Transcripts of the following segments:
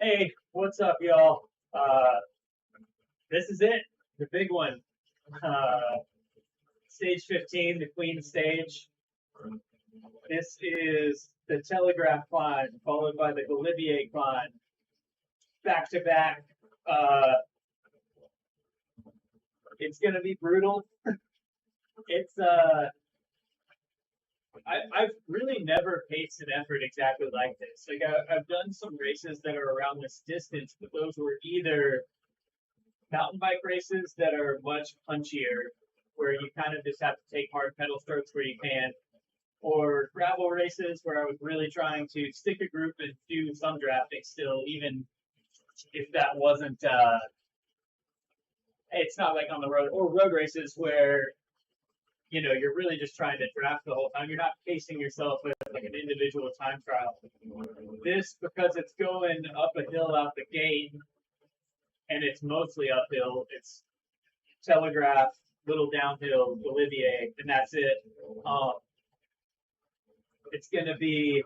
Hey, what's up, y'all? This is it, the big one. Uh, Stage 15, the Queen stage. This is the Teleghraph climb, followed by the Galibier climb. Back to back. It's gonna be brutal. It's I've really never paced an effort exactly like this. Like I've done some races that are around this distance, but those were either mountain bike races that are much punchier, where you kind of just have to take hard pedal strokes where you can, or gravel races where I was really trying to stick a group and do some drafting still, even if that wasn't, it's not like on the road, or road races where, you know, you're really just trying to draft the whole time. You're not pacing yourself with like an individual time trial. This, because it's going up a hill out the gate, and it's mostly uphill. It's Teleghraph, little downhill, Galibier, and that's it. It's going to be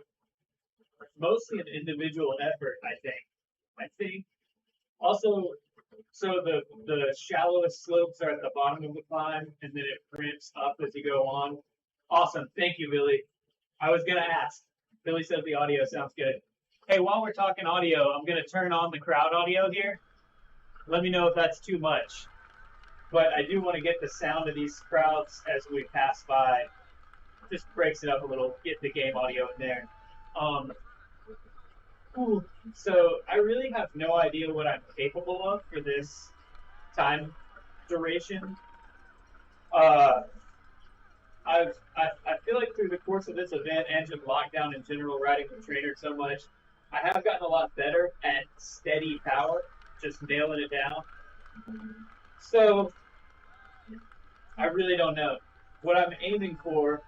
mostly an individual effort, I think. Also, so the shallowest slopes are at the bottom of the climb, and then it ramps up as you go on. Awesome. Thank you, Billy. I was going to ask. Billy said the audio sounds good. Hey, while we're talking audio, I'm going to turn on the crowd audio here. Let me know if that's too much. But I do want to get the sound of these crowds as we pass by. Just breaks it up a little, get the game audio in there. So I really have no idea what I'm capable of for this time duration. I feel like through the course of this event and just lockdown in general, riding the trainer so much, I have gotten a lot better at steady power, just nailing it down. So I really don't know what I'm aiming for.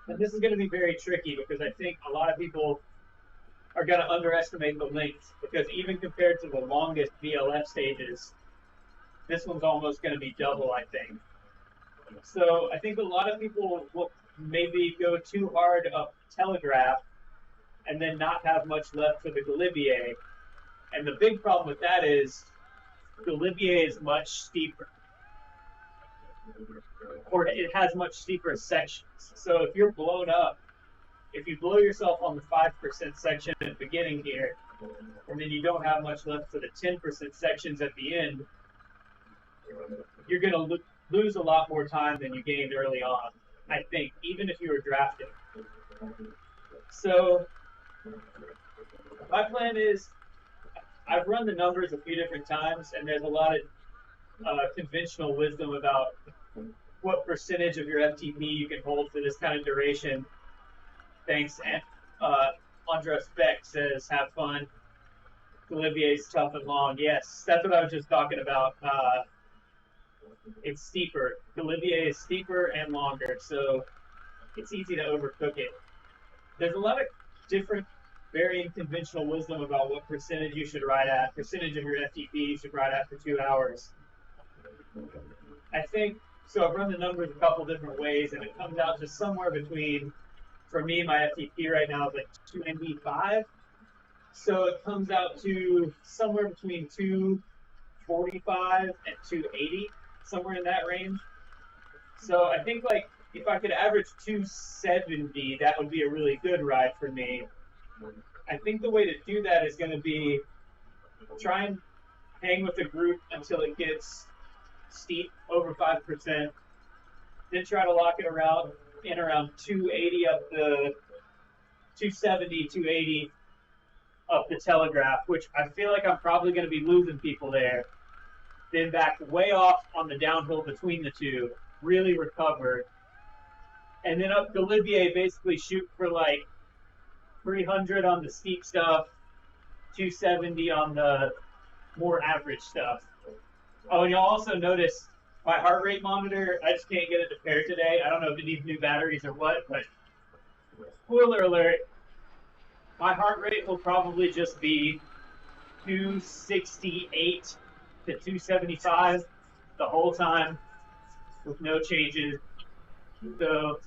And this is going to be very tricky because I think a lot of people are going to underestimate the length, because even compared to the longest VLF stages, this one's almost going to be double, I think. So I think a lot of people will maybe go too hard up Teleghraph and then not have much left for the Galibier. And the big problem with that is Galibier is much steeper, or it has much steeper sections. So if you're blown up, if you blow yourself on the 5% section at the beginning here, and then you don't have much left for the 10% sections at the end, you're going to lose a lot more time than you gained early on, I think, even if you were drafting. So my plan is, I've run the numbers a few different times, and there's a lot of conventional wisdom about what percentage of your FTP you can hold for this kind of duration. Thanks. And Andres Beck says, have fun. Galibier's tough and long. Yes, that's what I was just talking about. It's steeper. Galibier is steeper and longer, so it's easy to overcook it. There's a lot of different varying conventional wisdom about what percentage you should ride at, percentage of your FTP you should ride at for 2 hours. I think, so I've run the numbers a couple different ways, and it comes out to somewhere between, for me, my FTP right now is like 295. So it comes out to somewhere between 245 and 280, somewhere in that range. So I think, like, if I could average 270, that would be a really good ride for me. I think the way to do that is going to be try and hang with the group until it gets steep, over 5%, then try to lock it around 280 up the 270, 280 up the Teleghraph, which I feel like I'm probably going to be losing people there. Then back way off on the downhill between the two, really recover. And then up Galibier, basically shoot for like 300 on the steep stuff, 270 on the more average stuff. Oh, and you'll also notice my heart rate monitor, I just can't get it to pair today. I don't know if it needs new batteries or what, but spoiler alert, my heart rate will probably just be 268 to 275 the whole time with no changes. So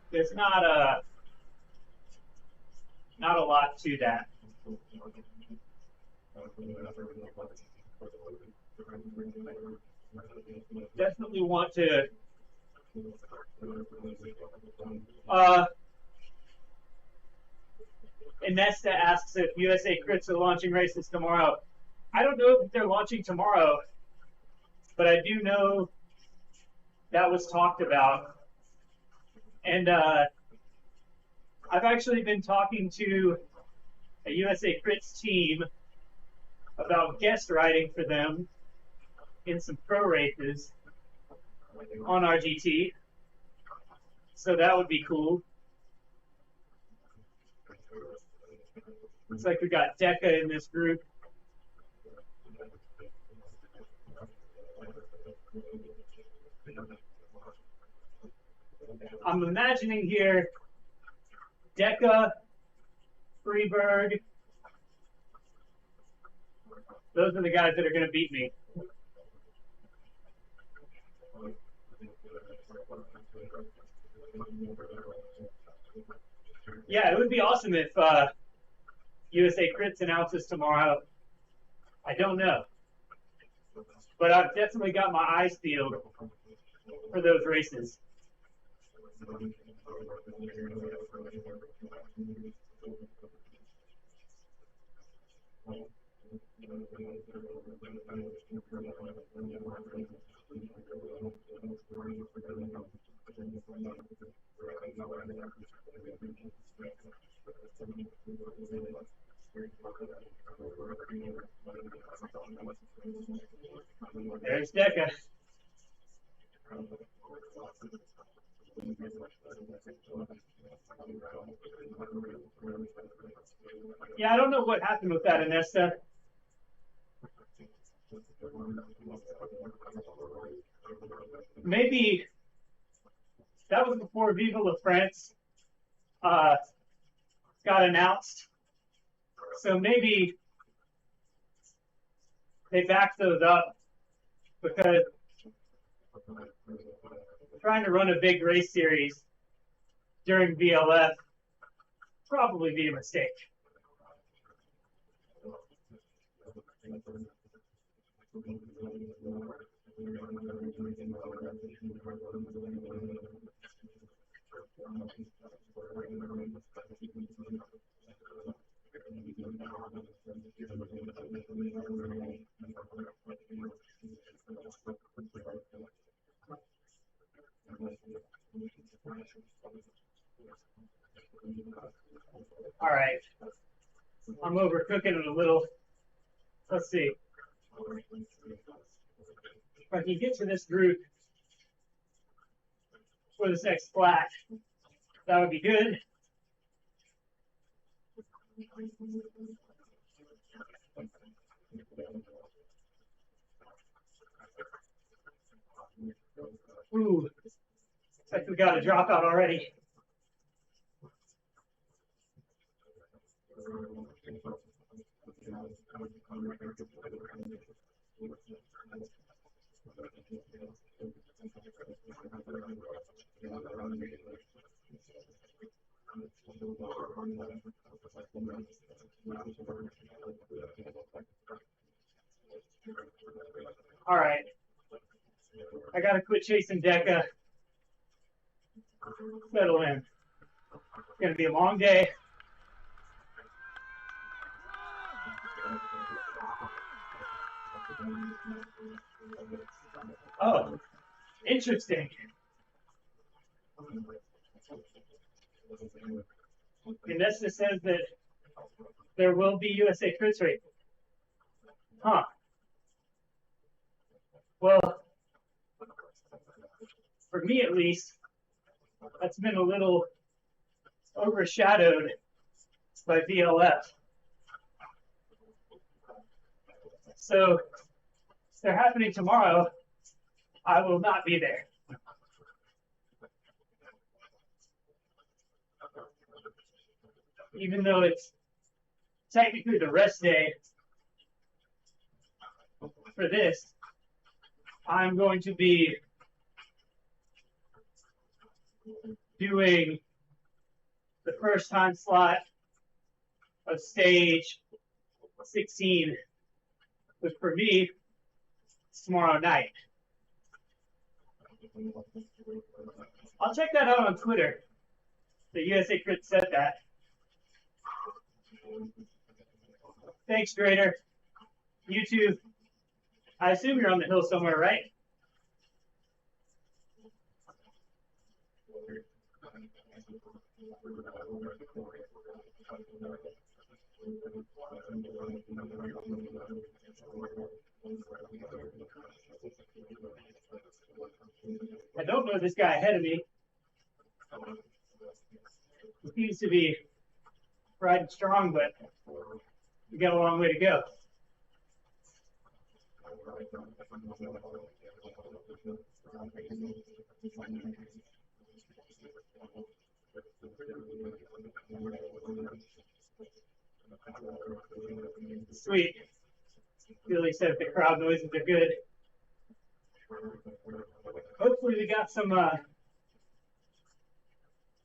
there's not a lot to that. Definitely want to. Inesta asks if USA Crits are launching races tomorrow. I don't know if they're launching tomorrow, but I do know that was talked about. And I've actually been talking to a USA Crits team about guest riding for them in some pro races on RGT. So that would be cool. Looks like we got Deca in this group. I'm imagining here Deca, Freeberg. Those are the guys that are going to beat me. Yeah, it would be awesome if USA Crits announces tomorrow. I don't know. But I've definitely got my eyes peeled for those races. There's Deca. Yeah, I don't know what happened with that, Inesta. Maybe that was before Vive La France got announced. So maybe they backed those up because trying to run a big race series during VLF probably be a mistake. All right, I'm overcooking it a little. Let's see. If I can get to this group for this next flat, that would be good. Ooh, looks like we got a dropout already. All right, I gotta quit chasing Deca. Settle in. It's gonna be a long day. Oh, interesting. Inesta says that there will be USA Crits race. Huh. Well, for me at least, that's been a little overshadowed by VLF. So if they're happening tomorrow, I will not be there. Even though it's technically the rest day for this, I'm going to be doing the first time slot of stage 16, which for me is tomorrow night. I'll check that out on Twitter. The USA Crit said that. Thanks, Drader. YouTube. I assume you're on the hill somewhere, right? I don't know this guy ahead of me. He seems to be riding strong, but we got a long way to go. Sweet. Billy said the crowd noises are good. Hopefully we got some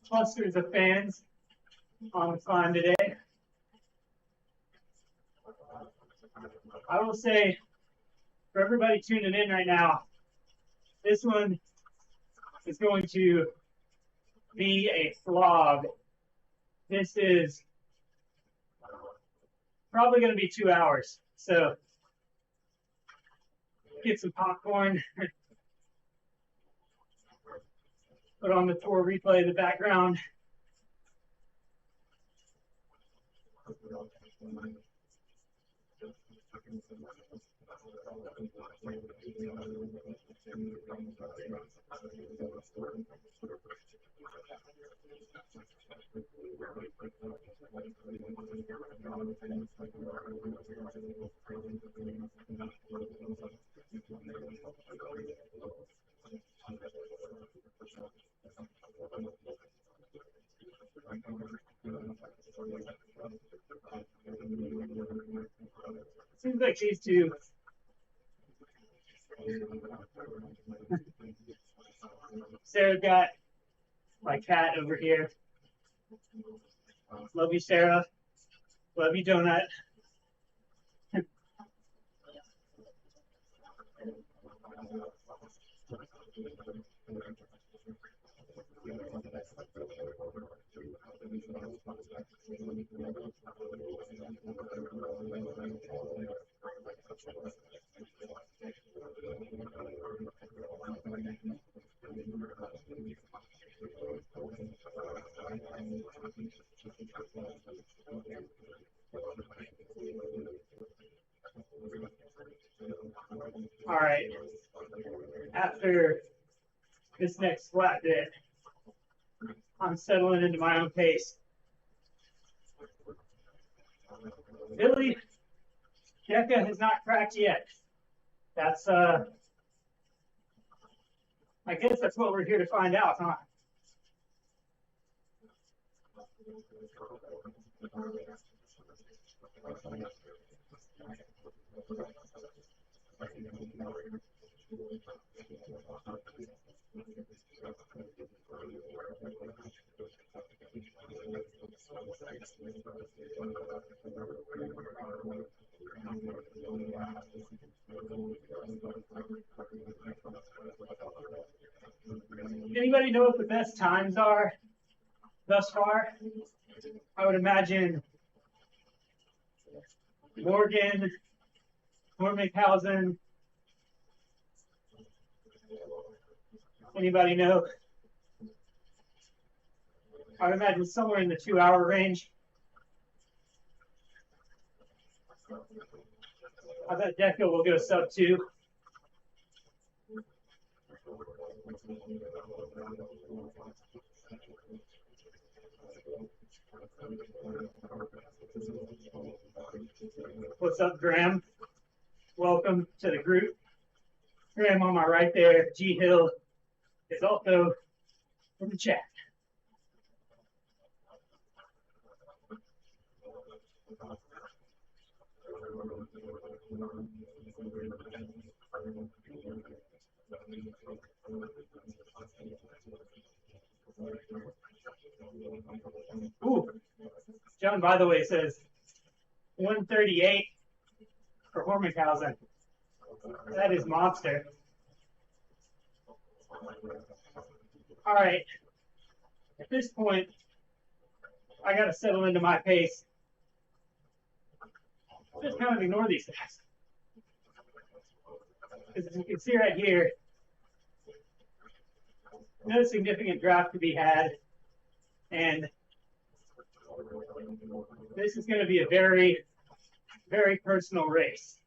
clusters of fans on the climb today. I will say, for everybody tuning in right now, this one is going to be a slog. This is probably going to be 2 hours. So get some popcorn, put on the tour replay in the background. Seems like these two Sarah got my cat over here. Love you, Sarah. Love you, Donut. All right. After this next flat bit, I'm settling into my own pace. Billy, Decca has not cracked yet. That's I guess that's what we're here to find out, huh? Anybody know what the best times are thus far? I would imagine Morgan, Mormickhausen. Anybody know? I would imagine somewhere in the 2-hour range. I bet Deca will go sub 2. What's up, Graham? Welcome to the group. Graham on my right there, G Hill, is also in the chat. Ooh, John, by the way, says, one 138 for Hormenhausen. That is monster. All right. At this point, I got to settle into my pace. Just kind of ignore these things. Because as you can see right here, no significant draft to be had. And this is going to be a very, very personal race.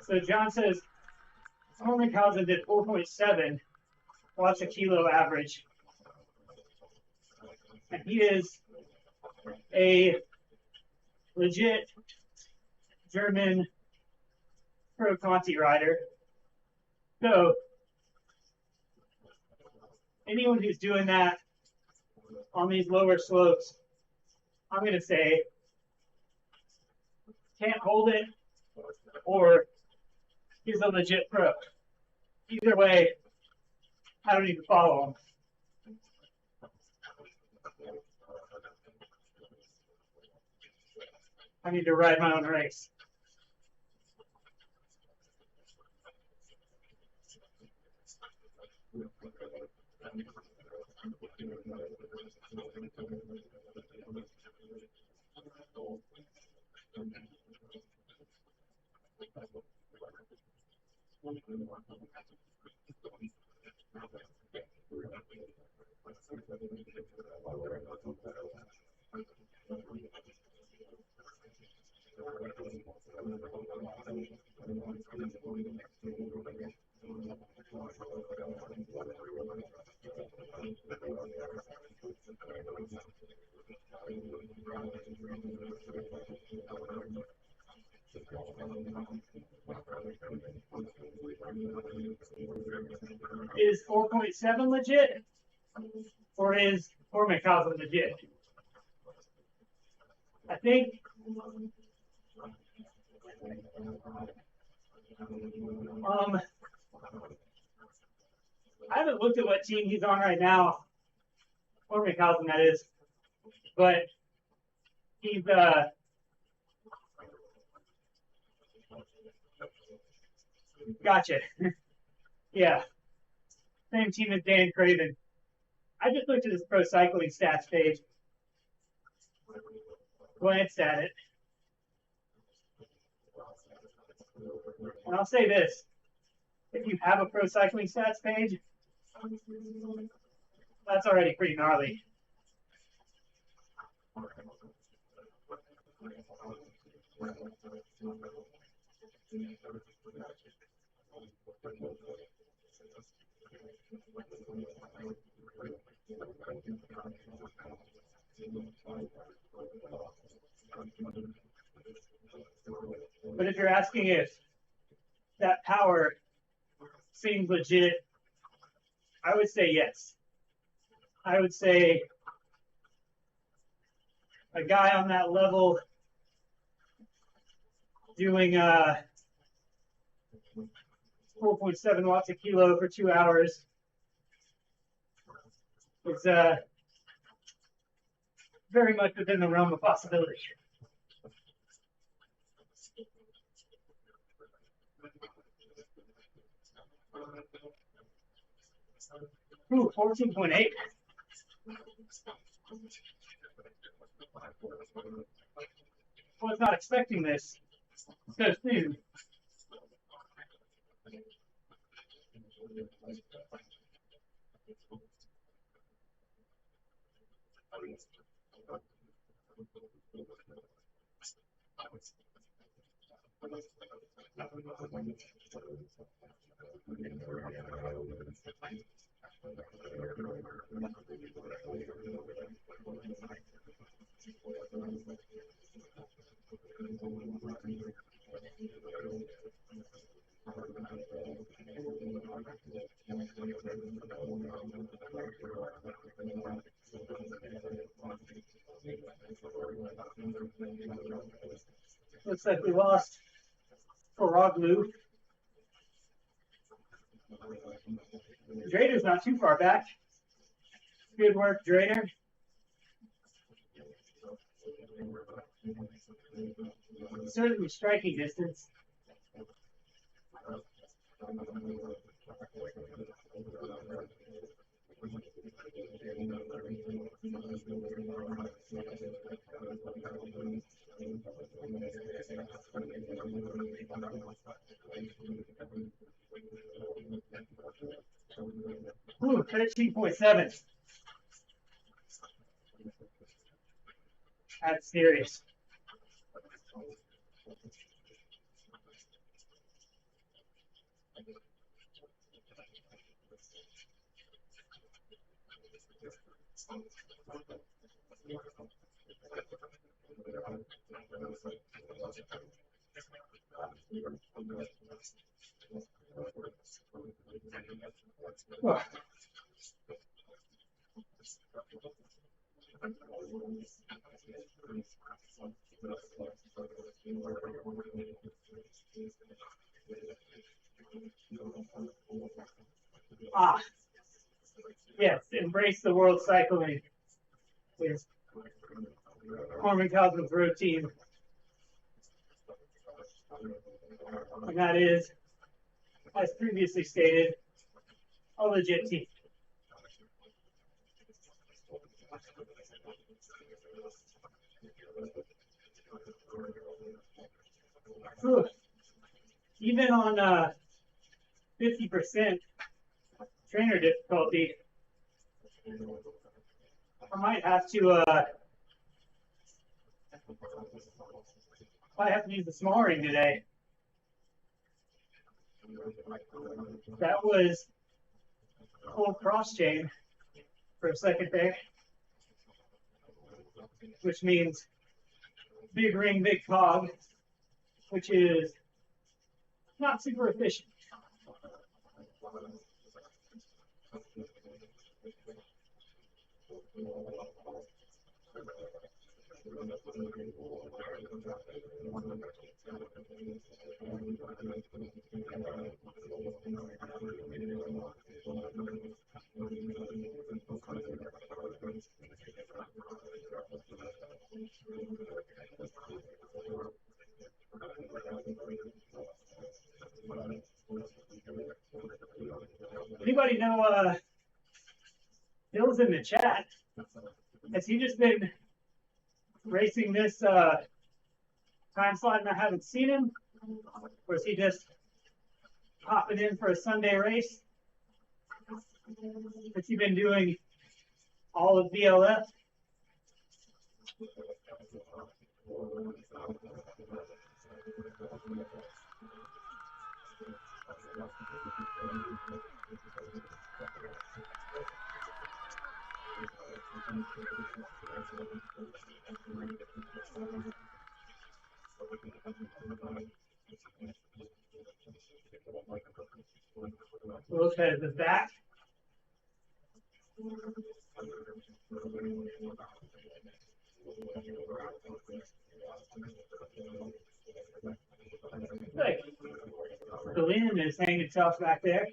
So John says, Hormenhausen did 4.7 watts a kilo average. And he is a legit German pro Conti rider. So anyone who's doing that on these lower slopes, I'm going to say can't hold it or he's a legit pro. Either way, I don't even follow him. I need to ride my own race. Is 4.7 legit? Or is Hormenhausen legit? I think I haven't looked at what team he's on right now. Hormenhausen, that is. But he's gotcha. Yeah. Same team as Dan Craven. I just looked at his pro cycling stats page. Glanced at it. And I'll say this. If you have a pro cycling stats page, that's already pretty gnarly. But if you're asking if that power seems legit, I would say yes. I would say a guy on that level doing 4.7 watts a kilo for 2 hours is very much within the realm of possibility. Ooh, 14.8. I was not expecting this so soon. Looks like we lost Faraglu. Drader's not too far back. Good work, Drader. Certainly striking distance. Ooh, 13.7. That's serious. Oh. Ah, yes, embrace the world cycling with Corman Cosmos road team. And that is, as previously stated, a legit team. Whew. Even on 50% trainer difficulty, I might have to use the small ring today. That was full cross chain for a second there, which means big ring, big cog, which is not super efficient. Anybody know Bill's in the chat? Has he just been racing this time slot and I haven't seen him? Or is he just popping in for a Sunday race? Has he been doing all of BLF? Those heads is back. Good. The Lynn is hanging tough back there.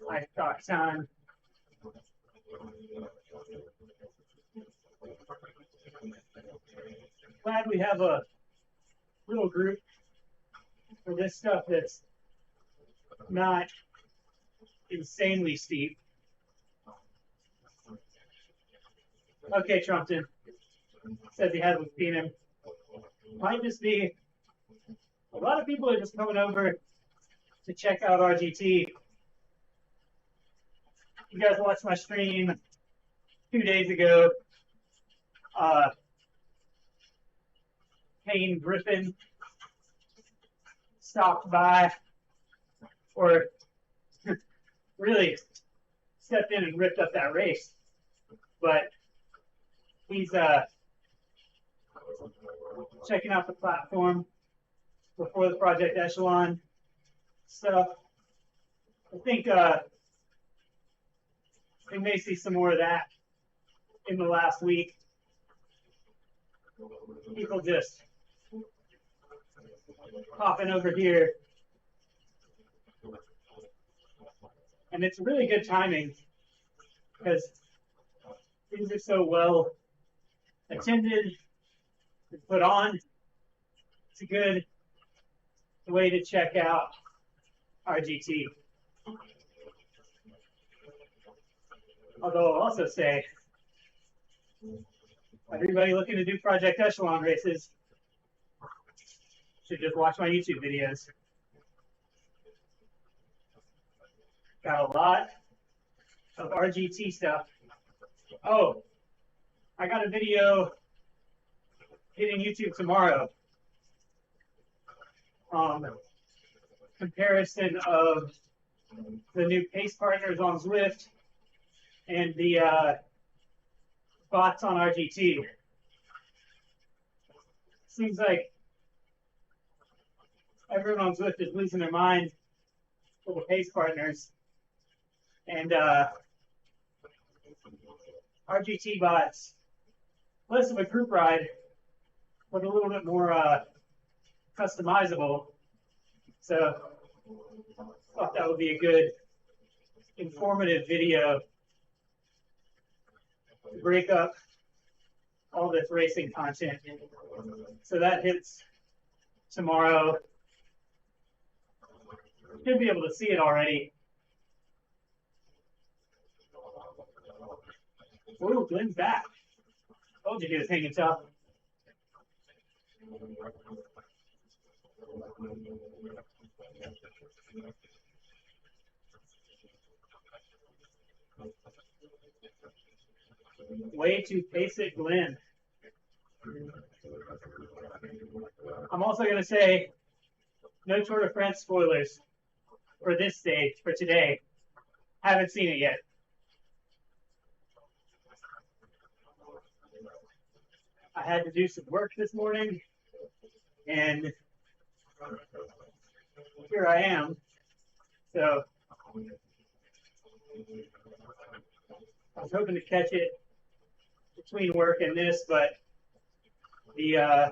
Nice start time. Glad we have a little group for this stuff that's not insanely steep. Okay, Trumpton says he hasn't seen him. Might just be a lot of people are just coming over to check out RGT. You guys watched my stream 2 days ago. Kane Griffin stopped by, or really stepped in and ripped up that race. But he's checking out the platform before the Project Echelon stuff. I think we may see some more of that in the last week. People just popping over here. And it's really good timing because things are so well attended and put on. It's a good way to check out RGT. Although I'll also say, everybody looking to do Project Echelon races should just watch my YouTube videos. Got a lot of RGT stuff. Oh, I got a video hitting YouTube tomorrow. Comparison of the new pace partners on Zwift and the bots on RGT. Seems like everyone on Zwift is losing their mind for the pace partners. And RGT bots, less of a group ride, but a little bit more customizable. So I thought that would be a good, informative video to break up all this racing content. So that hits tomorrow. Should be able to see it already. Ooh, Glenn's back. Told you he was hanging tough. Way to pace it, Glenn. I'm also going to say no Tour de France spoilers for this stage, for today. Haven't seen it yet. I had to do some work this morning, and here I am. So I was hoping to catch it between work and this, but the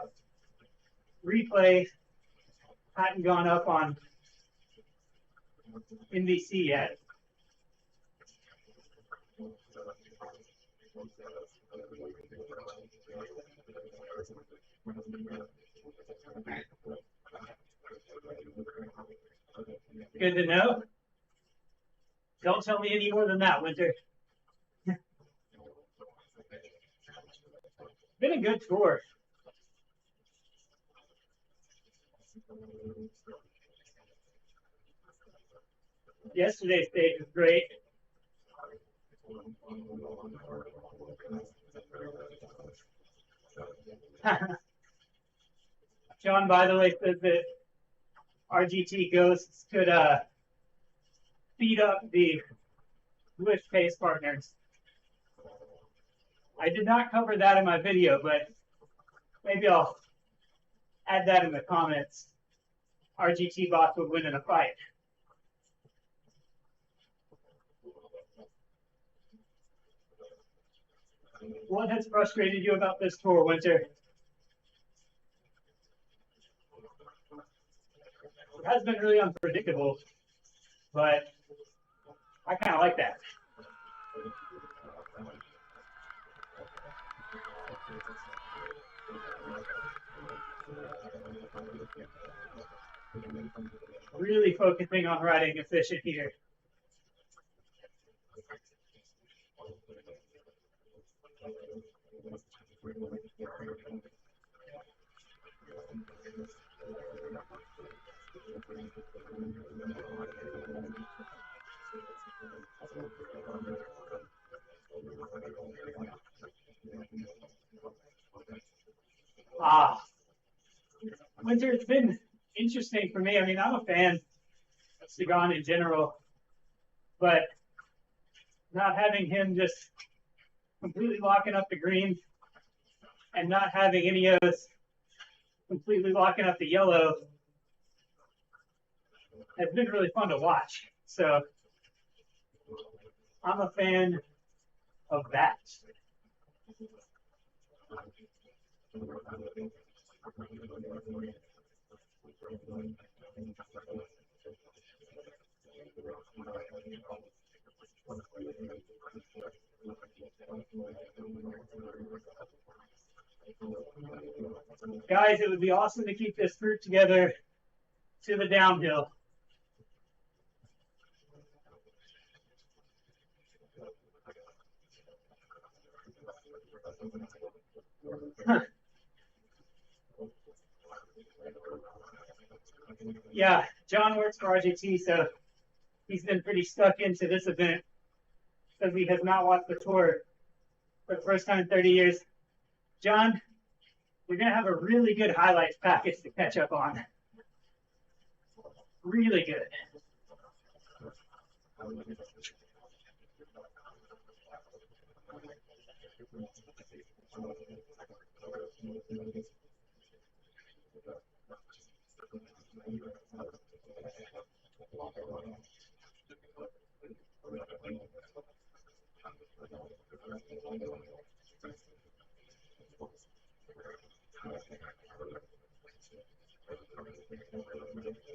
replay hadn't gone up on NBC yet. Good to know. Don't tell me any more than that, Winter. Been a good tour. Yesterday's stage was great. John, by the way, says that RGT Ghosts could speed up the Swift pace partners. I did not cover that in my video, but maybe I'll add that in the comments. RGT bots would win in a fight. What has frustrated you about this tour, Winter? It has been really unpredictable, but I kind of like that. Really focusing on riding efficient here. Ah, Winter, it's been interesting for me. I mean, I'm a fan of Sagan in general, but not having him just completely locking up the green and not having any of us completely locking up the yellow has been really fun to watch. So I'm a fan of that. Guys, it would be awesome to keep this group together to the downhill. Yeah, John works for RGT, so he's been pretty stuck into this event because he has not watched the tour for the first time in 30 years. John, we're going to have a really good highlights package to catch up on. Really good.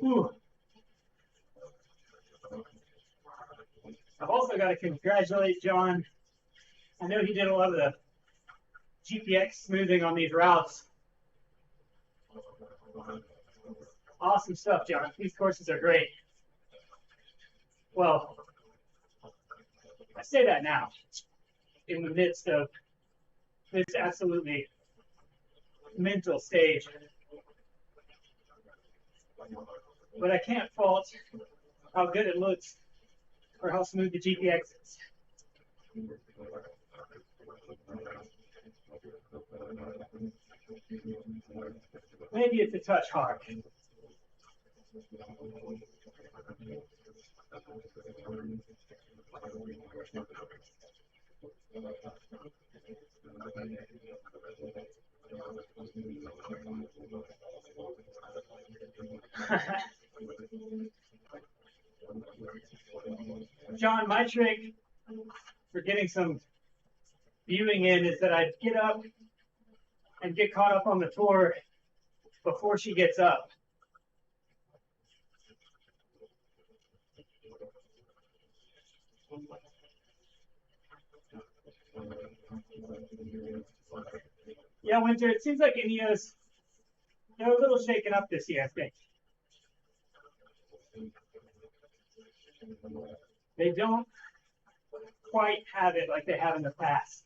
Ooh. I've also got to congratulate John. I know he did a lot of the GPX smoothing on these routes. Awesome stuff, John. These courses are great. Well, I say that now in the midst of this absolutely mental stage. But I can't fault how good it looks or how smooth the GPX is. Maybe it's a touch hard. John, my trick for getting some viewing in is that I get up and get caught up on the tour before she gets up. Yeah, Winter, it seems like Ineos, they're a little shaken up this year, I think. They don't quite have it like they have in the past.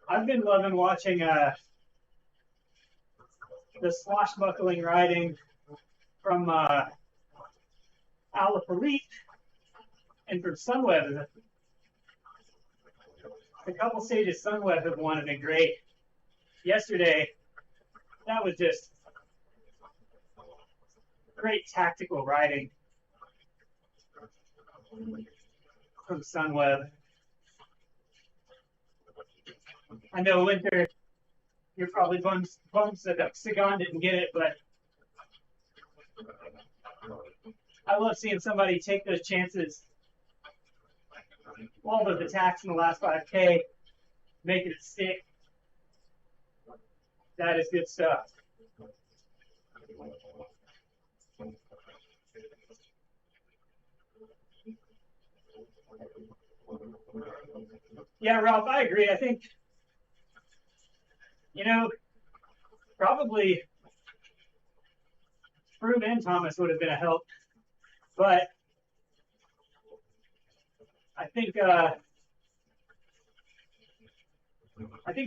I've been loving watching the swashbuckling riding from Alaphilippe and from Sunweb. The couple stages Sunweb have won have been great. Yesterday, that was just great tactical riding from Sunweb. I know, Winter, you're probably bummed that Sagan didn't get it, but I love seeing somebody take those chances. All those attacks in the last 5K, making it stick. That is good stuff. Yeah, Ralph, I agree. I think, probably Froome and Thomas would have been a help, but I think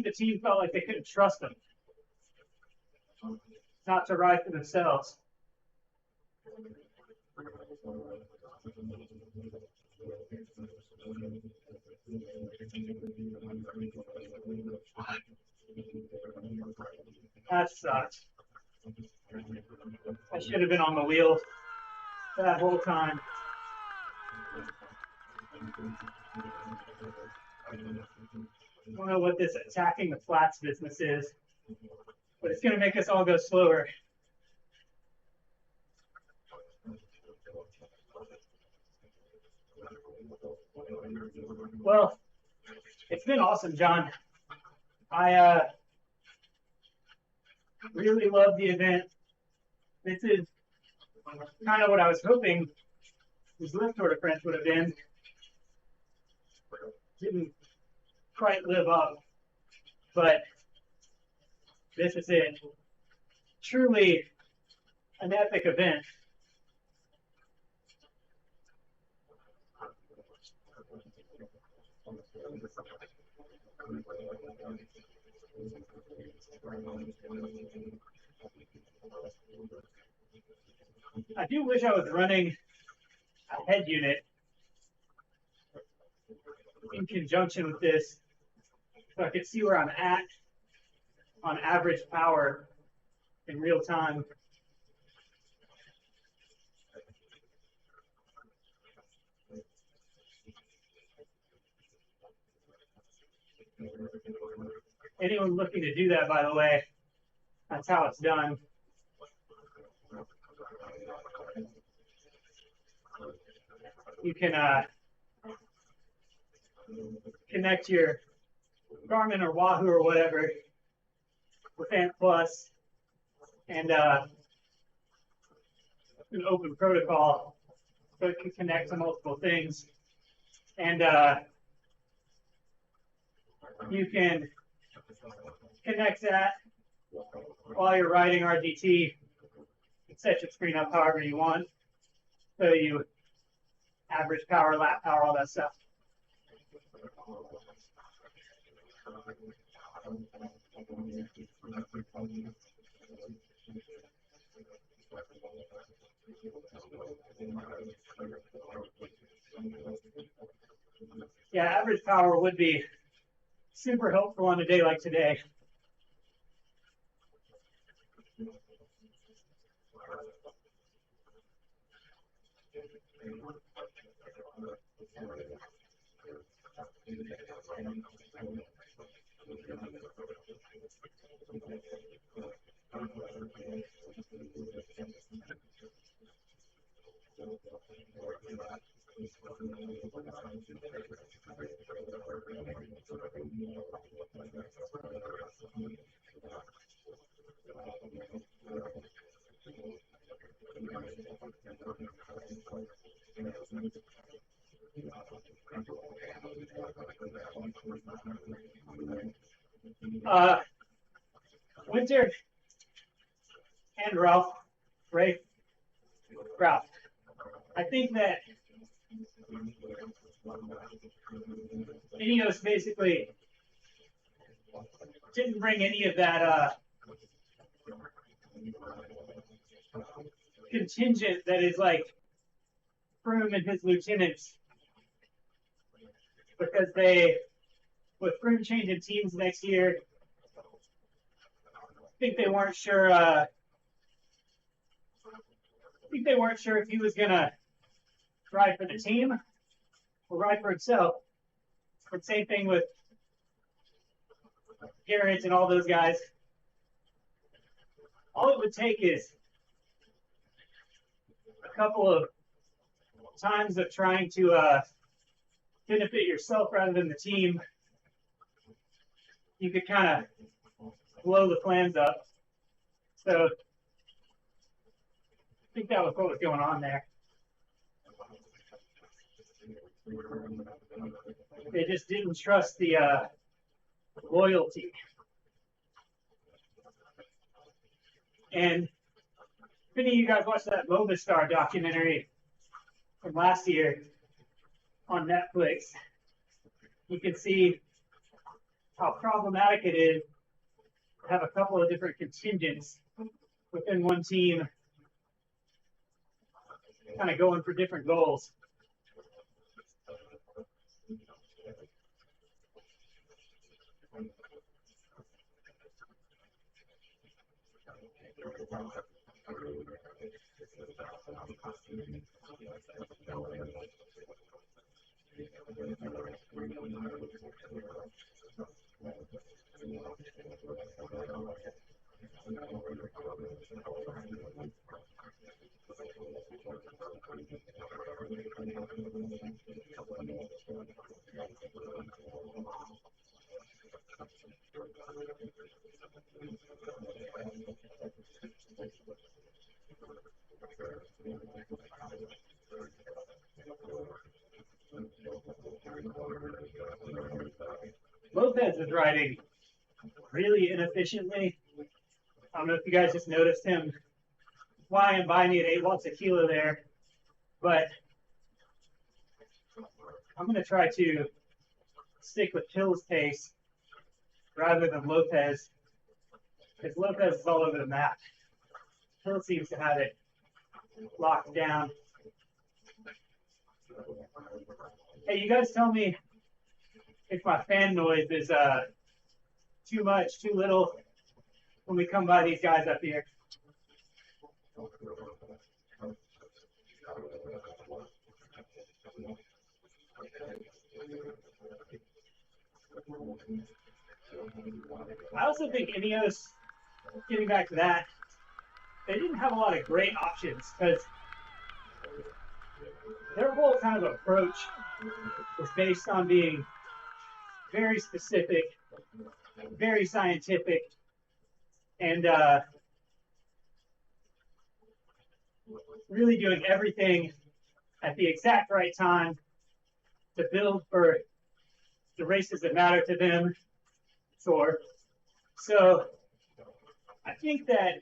the team felt like they couldn't trust them not to ride for themselves. That sucks. I should have been on the wheel that whole time. I don't know what this attacking the flats business is, but it's going to make us all go slower. Well, it's been awesome, John. I really love the event. This is kind of what I was hoping this Lift Tour de France would have been. Didn't quite live up, but this is it. Truly an epic event. I do wish I was running a head unit in conjunction with this, so I could see where I'm at on average power in real time. Anyone looking to do that, by the way, that's how it's done. You can connect your Garmin or Wahoo or whatever with Ant Plus and an open protocol, so it can connect to multiple things. And you can connect that while you're riding RGT. Set your screen up however you want. So you average power, lap power, all that stuff. Yeah, average power would be super helpful on a day like today. Winter and Ralph, I think that Ineos basically didn't bring any of that contingent that is like Froome and his lieutenants, because with Froome changing teams next year, I think they weren't sure. If he was gonna ride for the team or ride for himself. But same thing with Garrett and all those guys. All it would take is a couple of times of trying to benefit yourself rather than the team. You could kind of blow the plans up. So I think that was what was going on there. They just didn't trust the loyalty. And if any of you guys watched that Movistar documentary from last year on Netflix, you can see how problematic it is to have a couple of different contingents within one team kind of going for different goals. Lopez is riding really inefficiently. I don't know if you guys just noticed him flying by me at 8 watts a kilo there, but I'm going to try to stick with Hill's pace rather than Lopez, because Lopez is all over the map. Hill seems to have it locked down. Hey, you guys tell me if my fan noise is too much, too little when we come by these guys up here. I also think Ineos, getting back to that, they didn't have a lot of great options because their whole kind of approach was based on being very specific, very scientific, and really doing everything at the exact right time to build for the races that matter to them. Sure. So I think that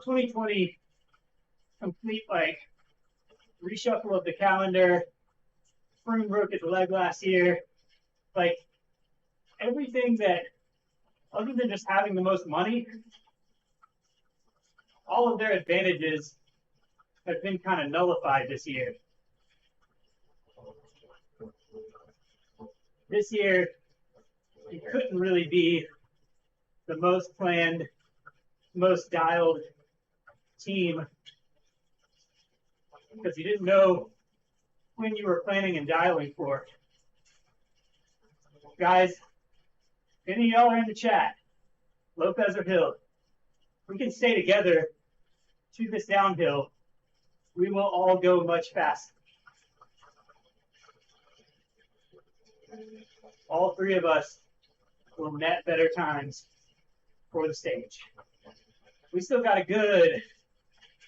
2020 complete like reshuffle of the calendar. Froome broke his leg last year. Like everything that, other than just having the most money, all of their advantages have been kind of nullified this year. This year, it couldn't really be the most planned, most dialed team because you didn't know when you were planning and dialing for. Guys, any of y'all are in the chat, Lopez or Hill, we can stay together to this downhill. We will all go much faster. All three of us will net better times for the stage. We still got a good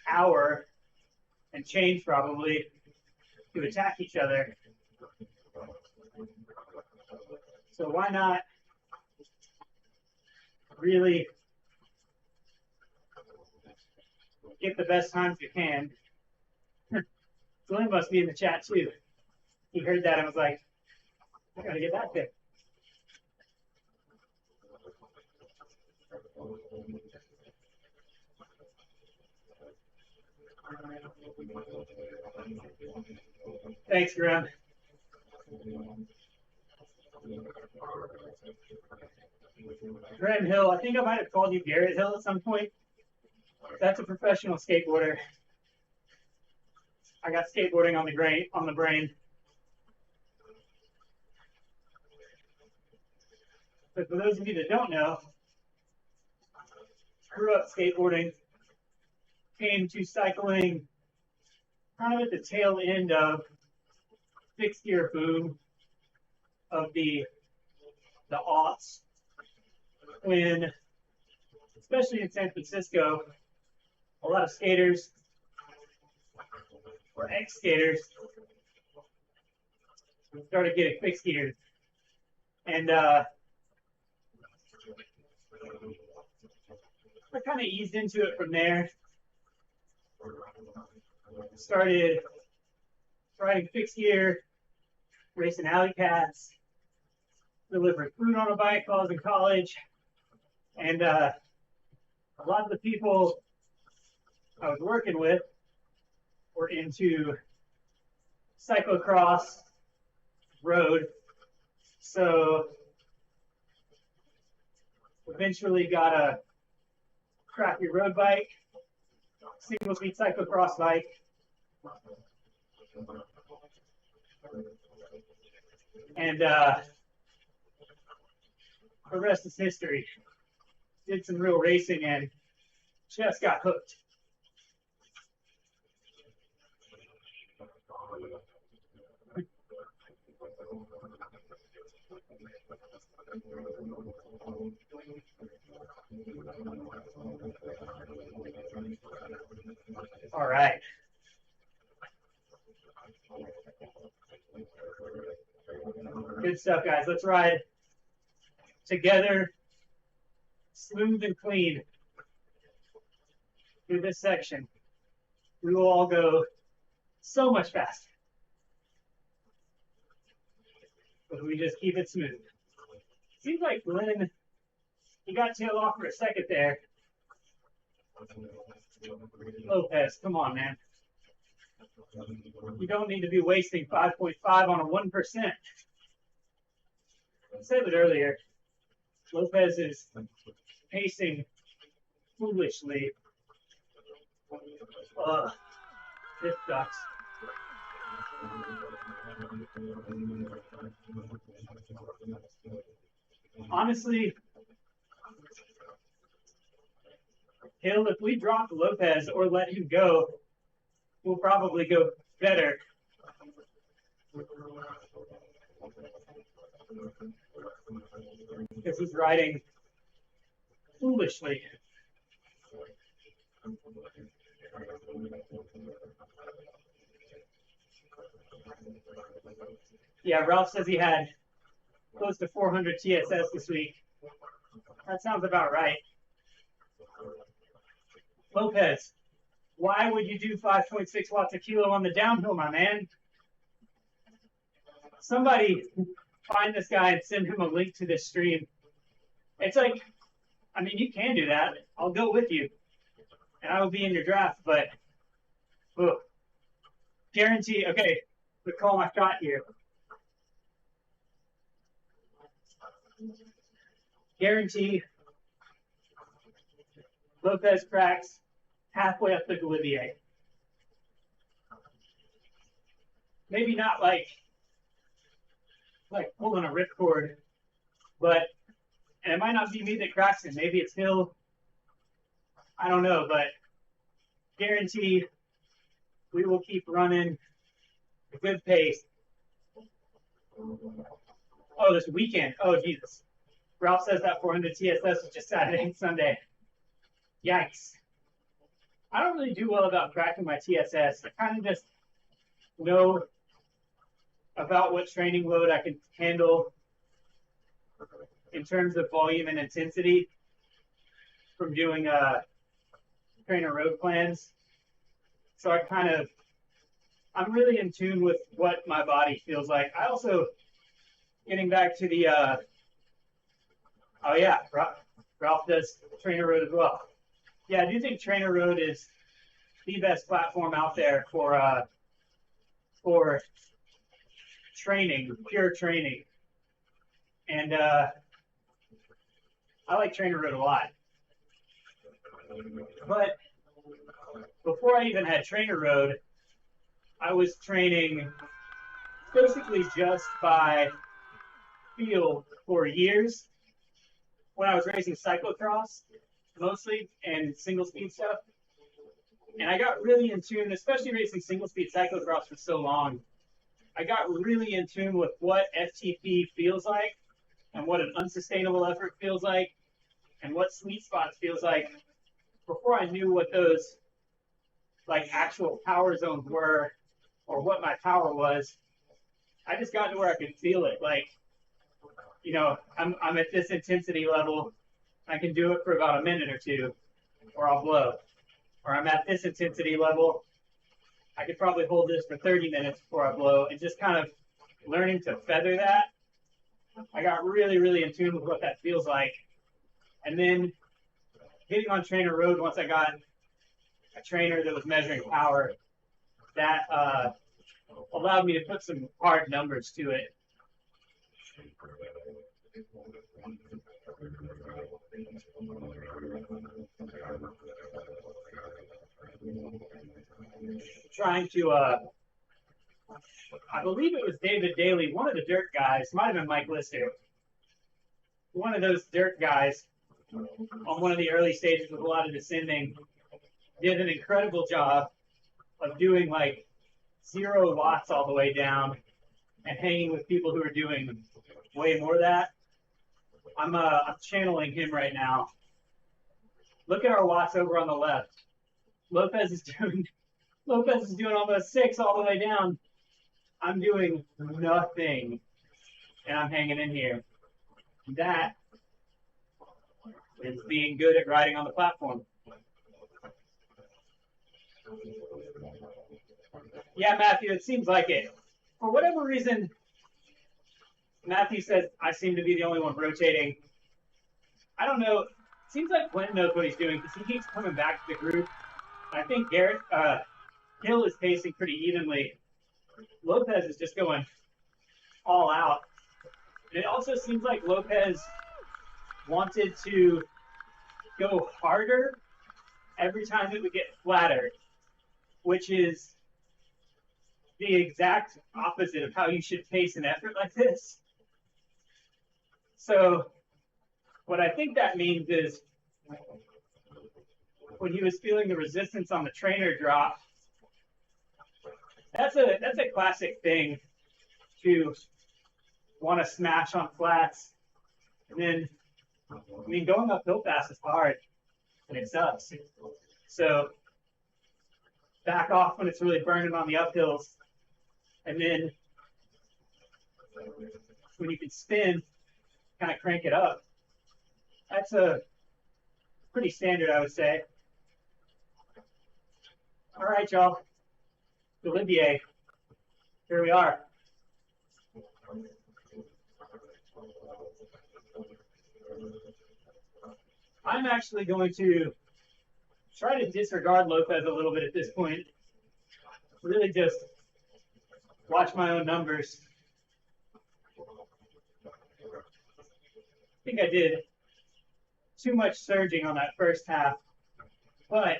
hour and change probably to attack each other. So why not really get the best times you can? Glenn must be in the chat too. He heard that and was like, I gotta get back there. Thanks, Graham. Graham Hill, I think I might have called you Garrett Hill at some point. That's a professional skateboarder. I got skateboarding on the brain. But for those of you that don't know, grew up skateboarding, came to cycling kind of at the tail end of fixed gear boom of the aughts, when, especially in San Francisco, a lot of skaters or ex-skaters started getting fixed gears. And I kind of eased into it from there. Started riding fixed gear, racing alley cats, delivering food on a bike while I was in college. And a lot of the people I was working with were into cyclocross road. So eventually got a crappy road bike, single speed cyclocross bike. And the rest is history. Did some real racing and just got hooked. All right. Good stuff, guys. Let's ride together, smooth and clean through this section. We will all go so much faster if we just keep it smooth. Seems like Glenn, he got tailed off for a second there. Lopez, come on, man. You don't need to be wasting 5.5 on a 1%. I said it earlier. Lopez is pacing foolishly. This sucks. Honestly, Hill, if we drop Lopez or let him go, we'll probably go better. Because he's riding foolishly. Yeah, Ralph says he had close to 400 TSS this week. That sounds about right. Lopez, why would you do 5.6 watts a kilo on the downhill, my man? Somebody find this guy and send him a link to this stream. It's like, I mean, you can do that. I'll go with you. And I will be in your draft, but guarantee, okay, we call my shot here. Guarantee Lopez cracks halfway up the Galibier. Maybe not like pulling a ripcord, but, and it might not be me that cracks it. Maybe it's Hill. I don't know, but guarantee we will keep running a good pace. Oh, this weekend. Oh, Jesus. Ralph says that 400 TSS is just Saturday and Sunday. Yikes. I don't really do well about tracking my TSS. I kind of just know about what training load I can handle in terms of volume and intensity from doing trainer road plans. So I'm really in tune with what my body feels like. I also, getting back to the, oh yeah, Ralph does trainer road as well. Yeah, I do think trainer road is the best platform out there for training, pure training. And I like trainer road a lot. But before I even had trainer road, I was training basically just by feel for years when I was racing cyclocross mostly and single speed stuff. And I got really in tune, especially racing single speed cyclocross for so long. I got really in tune with what FTP feels like and what an unsustainable effort feels like and what sweet spots feels like before I knew what those like actual power zones were or what my power was. I just got to where I could feel it. Like, you know, I'm at this intensity level. I can do it for about a minute or two, or I'll blow. Or I'm at this intensity level. I could probably hold this for 30 minutes before I blow, and just kind of learning to feather that. I got really, really in tune with what that feels like. And then getting on trainer road, once I got a trainer that was measuring power, that allowed me to put some hard numbers to it. trying to, I believe it was David Daly, one of the dirt guys, might have been Mike Lister, one of those dirt guys on one of the early stages with a lot of descending, did an incredible job of doing like 0 watts all the way down and hanging with people who are doing way more of that. I'm channeling him right now. Look at our watts over on the left. Lopez is doing almost 6 all the way down. I'm doing nothing, and I'm hanging in here. That is being good at riding on the platform. Yeah, Matthew, it seems like it. For whatever reason, Matthew says I seem to be the only one rotating. I don't know. It seems like Quentin knows what he's doing because he keeps coming back to the group. I think Garrett Hill is pacing pretty evenly. Lopez is just going all out. And it also seems like Lopez wanted to go harder every time it would get flatter, which is the exact opposite of how you should pace an effort like this. So what I think that means is when he was feeling the resistance on the trainer drop, that's a classic thing to want to smash on flats. And then, I mean, going uphill fast is hard, and it sucks. So back off when it's really burning on the uphills. And then when you can spin, kind of crank it up. That's a pretty standard, I would say. All right, y'all. Galibier. Here we are. I'm actually going to try to disregard Lopez a little bit at this point. Really just watch my own numbers. I think I did too much surging on that first half, but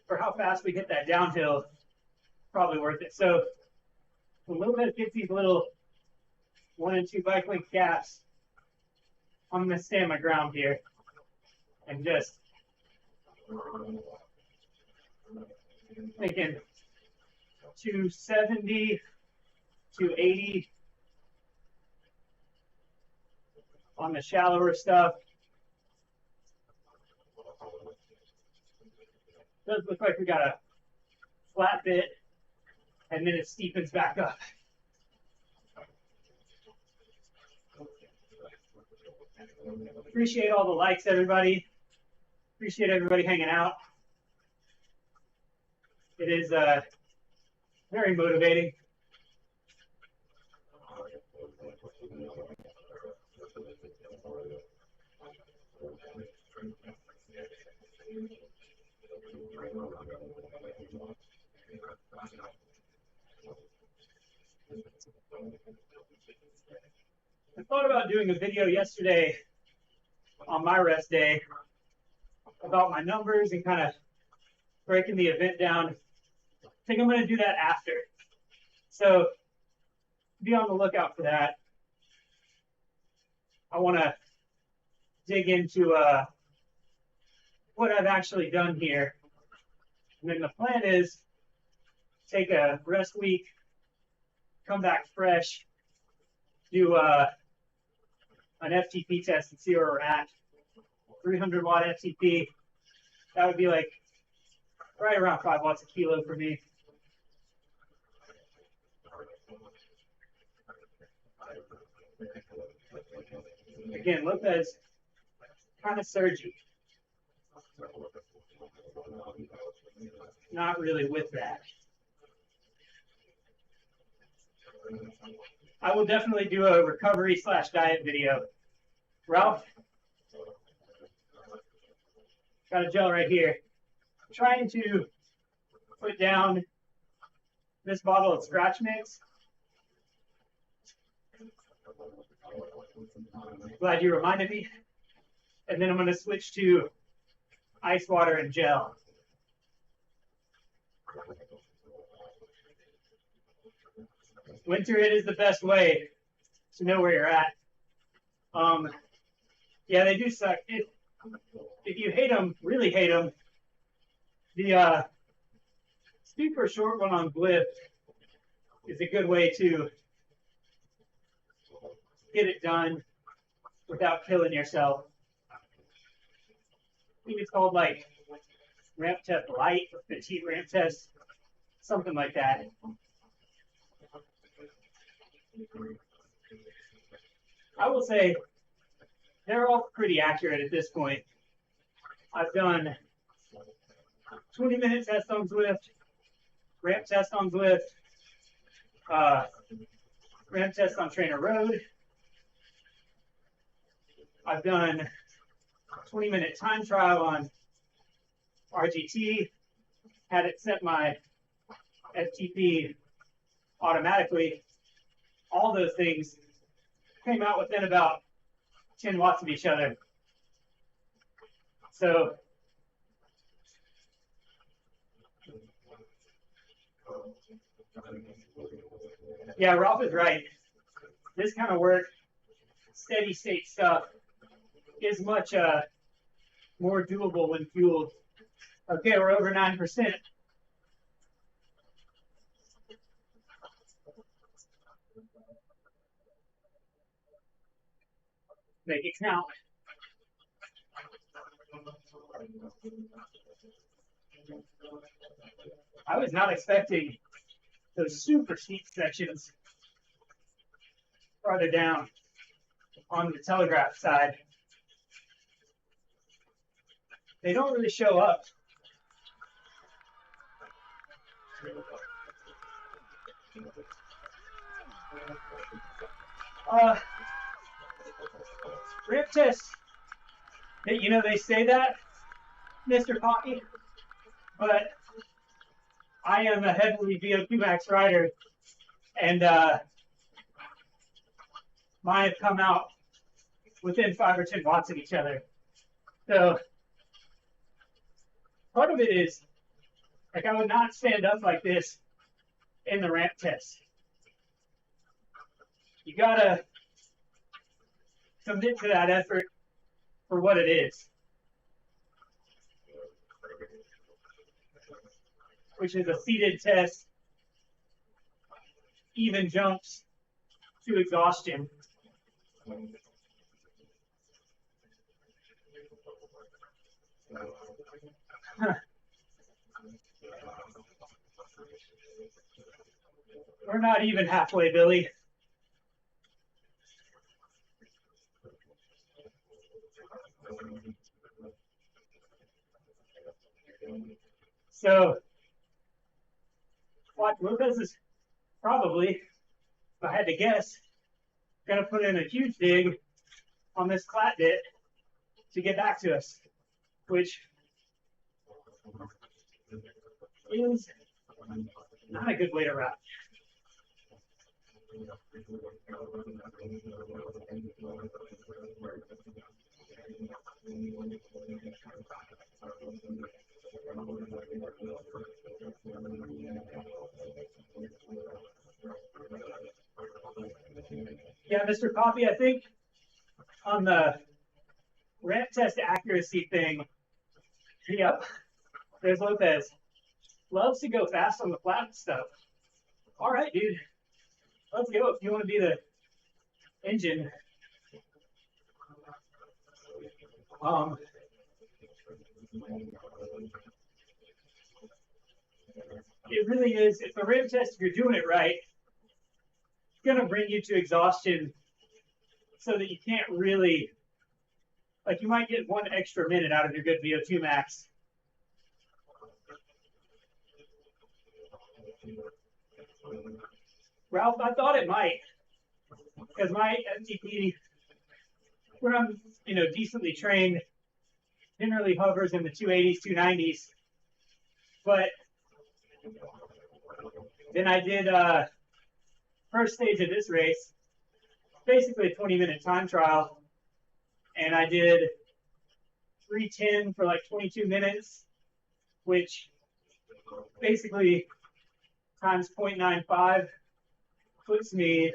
for how fast we hit that downhill, probably worth it. So when Lopez gets these little 1 and 2 bike length gaps, I'm going to stand my ground here and just thinking 270, 280 on the shallower stuff. Does look like we got a flat bit, and then it steepens back up. Appreciate all the likes, everybody. Appreciate everybody hanging out. It is very motivating. I thought about doing a video yesterday on my rest day about my numbers and kind of breaking the event down. I think I'm going to do that after. So be on the lookout for that. I want to dig into what I've actually done here. And then the plan is take a rest week, come back fresh, do an FTP test and see where we're at. 300 watt FTP, that would be like right around 5 watts a kilo for me. Again, Lopez kind of surgy. Not really with that. I will definitely do a recovery / diet video. Ralph, got a gel right here. I'm trying to put down this bottle of scratch mix. Glad you reminded me. And then I'm going to switch to ice water and gel. Winter it is the best way to know where you're at. Yeah, they do suck. If you hate them, really hate them, the super short one on Glyph is a good way to get it done without killing yourself. I think it's called like ramp test light or petite ramp test, something like that. I will say they're all pretty accurate at this point. I've done 20-minute test on Zwift, ramp test on Zwift, ramp test on Trainer Road. I've done 20-minute time trial on RGT, had it set my FTP automatically. All those things came out within about 10 watts of each other. So yeah, Ralph is right. This kind of work, steady state stuff, is much more doable when fueled. Okay, we're over 9%. Make it count. I was not expecting those super steep sections farther down on the Teleghraph side. They don't really show up. Ramp test. You know, they say that, Mr. Poppy, but I am a heavily VO2 max rider, and mine have come out within 5 or 10 watts of each other. So part of it is, like, I would not stand up like this in the ramp test. You gotta commit to that effort for what it is, which is a seated test, even jumps to exhaustion. We're not even halfway, Billy. So, Watch Lopez is probably, if I had to guess, going to put in a huge dig on this clat bit to get back to us, which is not a good way to route. Yeah, Mr. Coffee, I think on the ramp test accuracy thing, yep, there's Lopez. Loves to go fast on the flat stuff. All right, dude, let's go if you want to be the engine. It really is, if the ramp test, if you're doing it right, it's going to bring you to exhaustion so that you can't really, like, you might get 1 extra minute out of your good VO2 max. Ralph, I thought it might, because my FTP, when I'm, decently trained, generally hovers in the 280s, 290s. But then I did first stage of this race, basically a 20-minute time trial, and I did 310 for like 22 minutes, which basically times 0.95 puts me,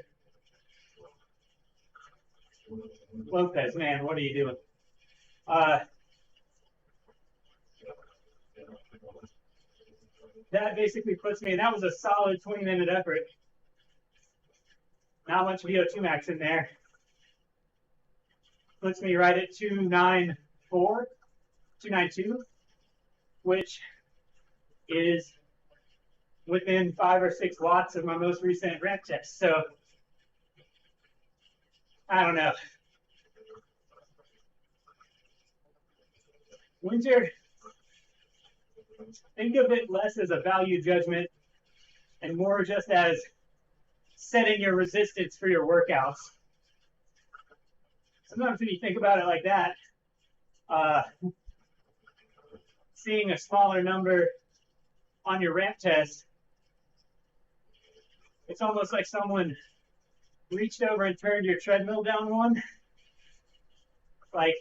Lopez, man, what are you doing? That basically puts me, and that was a solid 20-minute effort. Not much VO2 max in there. Puts me right at 294, 292, which is within 5 or 6 watts of my most recent ramp test. So I don't know. Winter, think of it less as a value judgment and more just as setting your resistance for your workouts. Sometimes when you think about it like that, seeing a smaller number on your ramp test, it's almost like someone reached over and turned your treadmill down one. Like,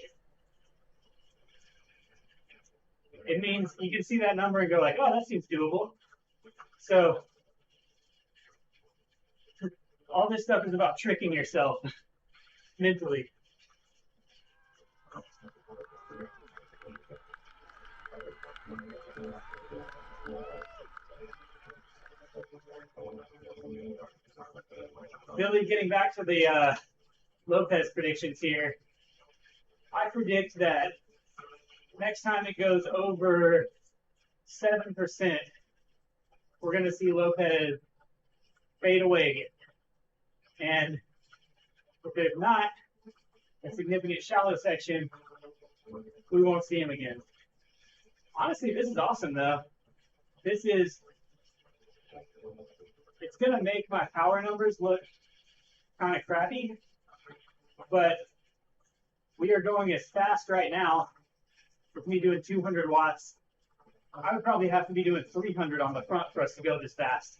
it means you can see that number and go like, oh, that seems doable. So all this stuff is about tricking yourself mentally. Billy, getting back to the Lopez predictions here, I predict that next time it goes over 7%, we're going to see Lopez fade away again. And if there's not a significant shallow section, we won't see him again. Honestly, this is awesome, though. This is, it's going to make my power numbers look kind of crappy, but we are going as fast right now with me doing 200 watts. I would probably have to be doing 300 on the front for us to go this fast,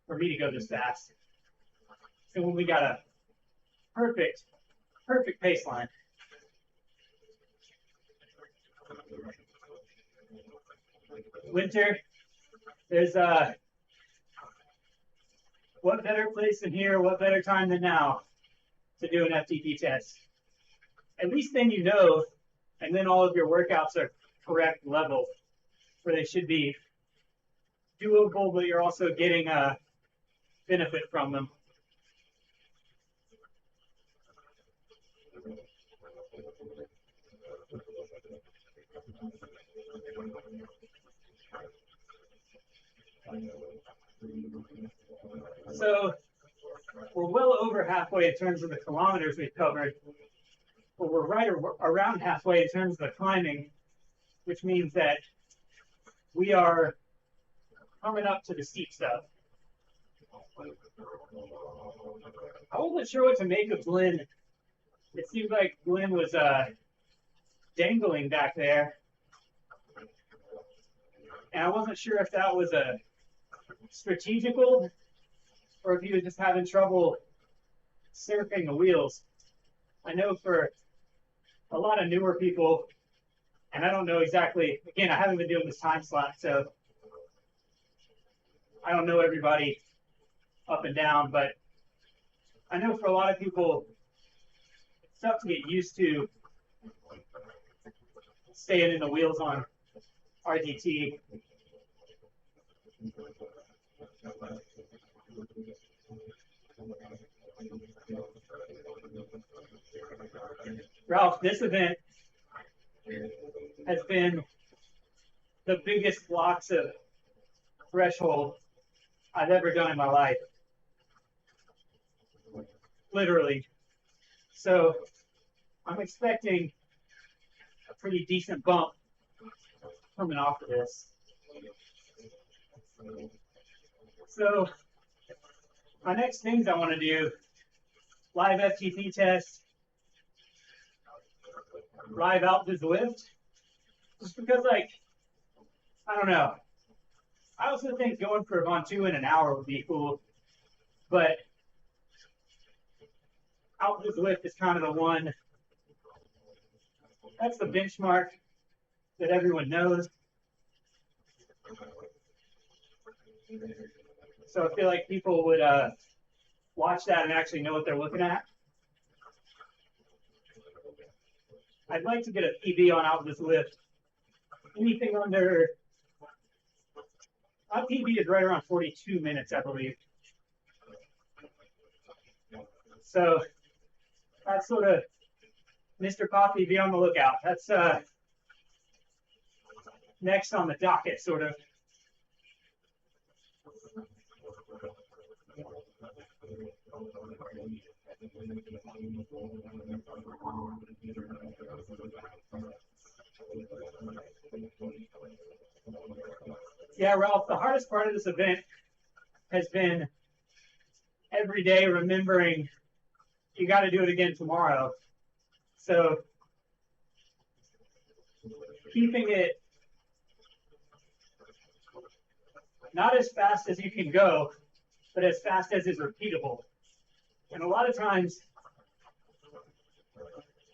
for me to go this fast. So when we got a perfect pace line. Winter, there's what better place than here, what better time than now to do an FTP test? At least then you know, and then all of your workouts are correct level, where they should be doable, but you're also getting a benefit from them. So we're well over halfway in terms of the kilometers we've covered, but we're right around halfway in terms of the climbing, which means that we are coming up to the steep stuff. I wasn't sure what to make of Glenn. It seemed like Glenn was dangling back there, and I wasn't sure if that was a strategical or if he was just having trouble surfing the wheels. I know for a lot of newer people, and I don't know exactly, again, I haven't been doing this time slot, so I don't know everybody up and down, but I know for a lot of people, it's tough to get used to staying in the wheels on RGT. Ralph, this event has been the biggest blocks of threshold I've ever done in my life. Literally. So I'm expecting a pretty decent bump coming off of this. So my next things I want to do, live FTP test, live altitude lift, just because, like, I don't know. I also think going for Von 2 in an hour would be cool, but altitude lift is kind of the one, that's the benchmark that everyone knows. So I feel like people would watch that and actually know what they're looking at. I'd like to get a PB on out of this lift. Anything under, my PB is right around 42 minutes, I believe. So that's sort of Mr. Coffee, be on the lookout. That's next on the docket, sort of. Yeah, Ralph, the hardest part of this event has been every day remembering you got to do it again tomorrow. So keeping it not as fast as you can go, but as fast as is repeatable. And a lot of times,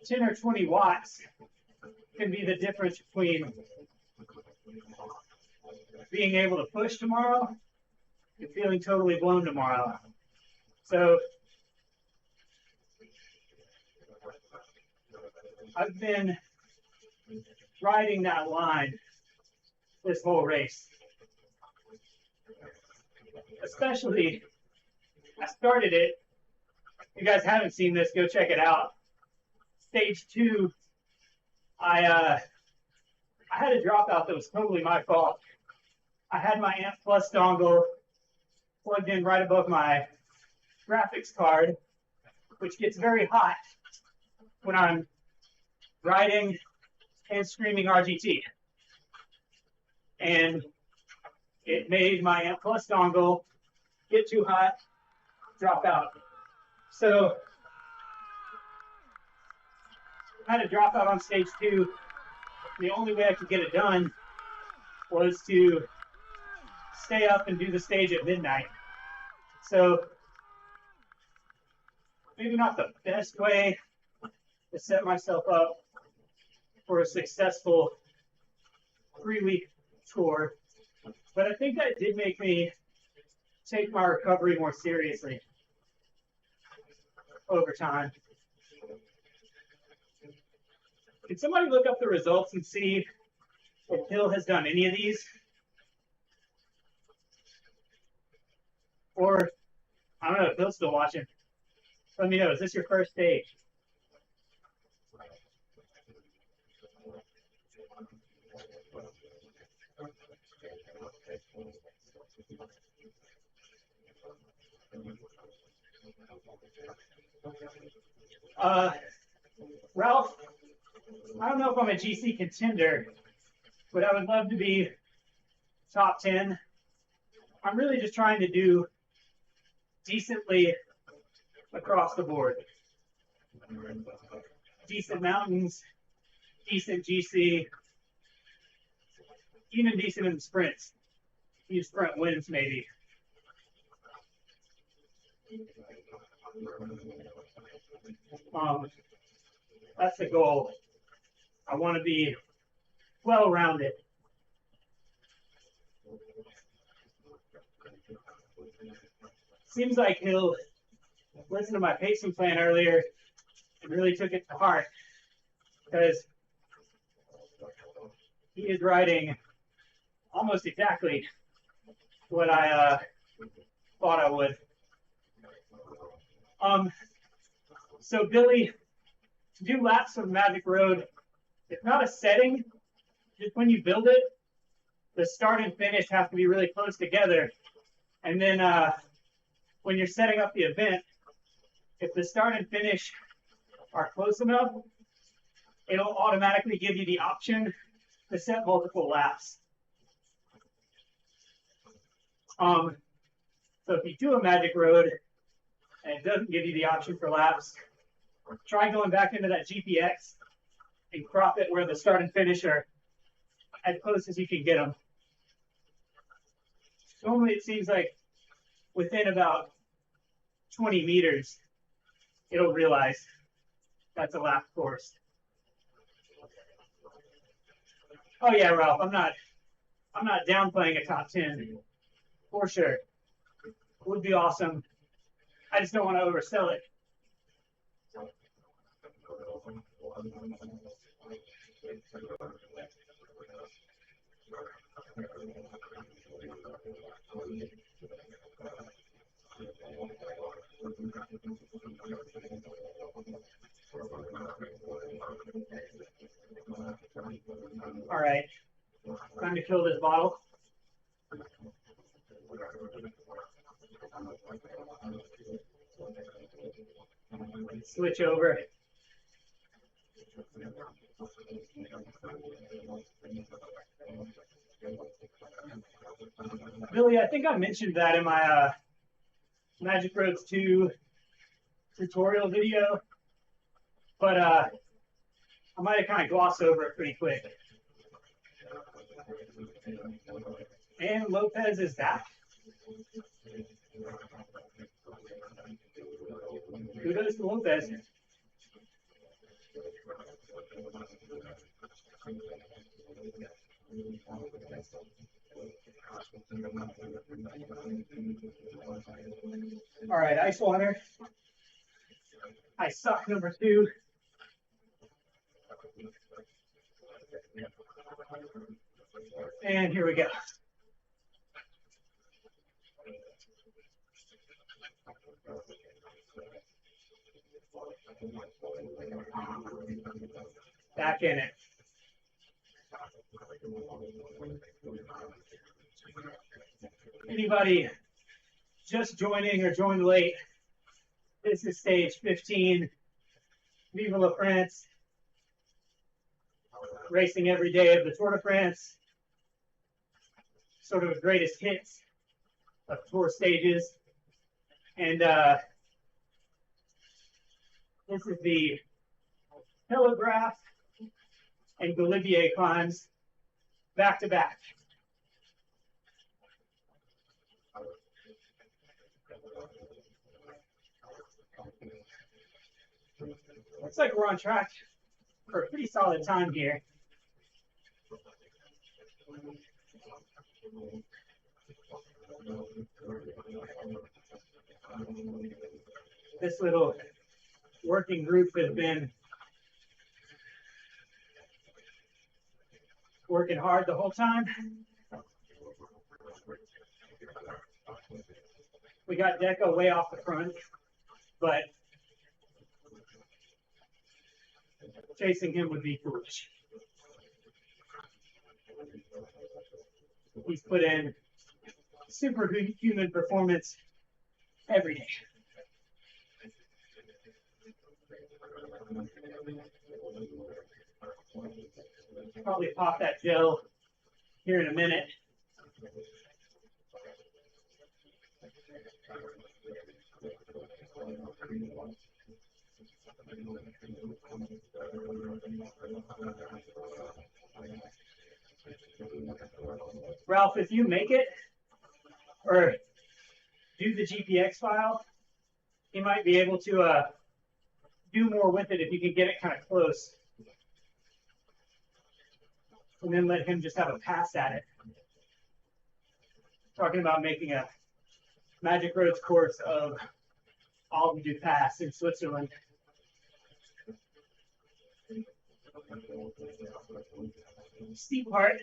10 or 20 watts can be the difference between being able to push tomorrow and feeling totally blown tomorrow. So I've been riding that line this whole race. Especially, I started it. If you guys haven't seen this, go check it out. Stage 2, I had a dropout that was totally my fault. I had my Amp Plus dongle plugged in right above my graphics card, which gets very hot when I'm riding and streaming RGT. And it made my Amp Plus dongle get too hot, drop out. So I had a dropout on stage 2. The only way I could get it done was to stay up and do the stage at midnight. So maybe not the best way to set myself up for a successful 3-week tour, but I think that did make me take my recovery more seriously over time. Can somebody look up the results and see if Hill has done any of these? Or, I don't know if Hill's still watching. Let me know, is this your first stage? Ralph, I don't know if I'm a GC contender, but I would love to be top 10. I'm really just trying to do decently across the board. Decent mountains, decent GC, even decent in the sprints. A few sprint wins, maybe. That's the goal. I want to be well-rounded. Seems like he'll listen to my pacing plan earlier and really took it to heart, because he is riding almost exactly what I thought I would. So Billy, to do laps of Magic Road, it's not a setting. Just when you build it, the start and finish have to be really close together. And then when you're setting up the event, if the start and finish are close enough, it'll automatically give you the option to set multiple laps. So if you do a Magic Road and it doesn't give you the option for laps, try going back into that GPX and crop it where the start and finish are as close as you can get them. Normally it seems like within about 20 meters, it'll realize that's a lap course. Oh yeah, Ralph, I'm not downplaying a top 10. for sure. Would be awesome. I just don't want to oversell it. All right, time to fill this bottle. Switch over. Billy, I think I mentioned that in my Magic Roads 2 tutorial video, but I might have kind of glossed over it pretty quick. And Lopez is back. Kudos to Lopez. All right, ice water. I suck number 2. And here we go. Back in it. Anybody just joining or joined late, this is stage 15, Vive La France, racing every day of the Tour de France, sort of a greatest hits of tour stages. And this is the Teleghraphe and Galibier climbs back to back. Looks like we're on track for a pretty solid time here. This little working group has been working hard the whole time. We got Deco way off the front, but chasing him would be foolish. He's put in superhuman performance every day. Probably pop that gel here in a minute. Ralph, if you make it or do the GPX file, you might be able to do more with it if you can get it kind of close. And then let him just have a pass at it. Talking about making a Magic Roads course of Alpe du Pass in Switzerland. Steep part.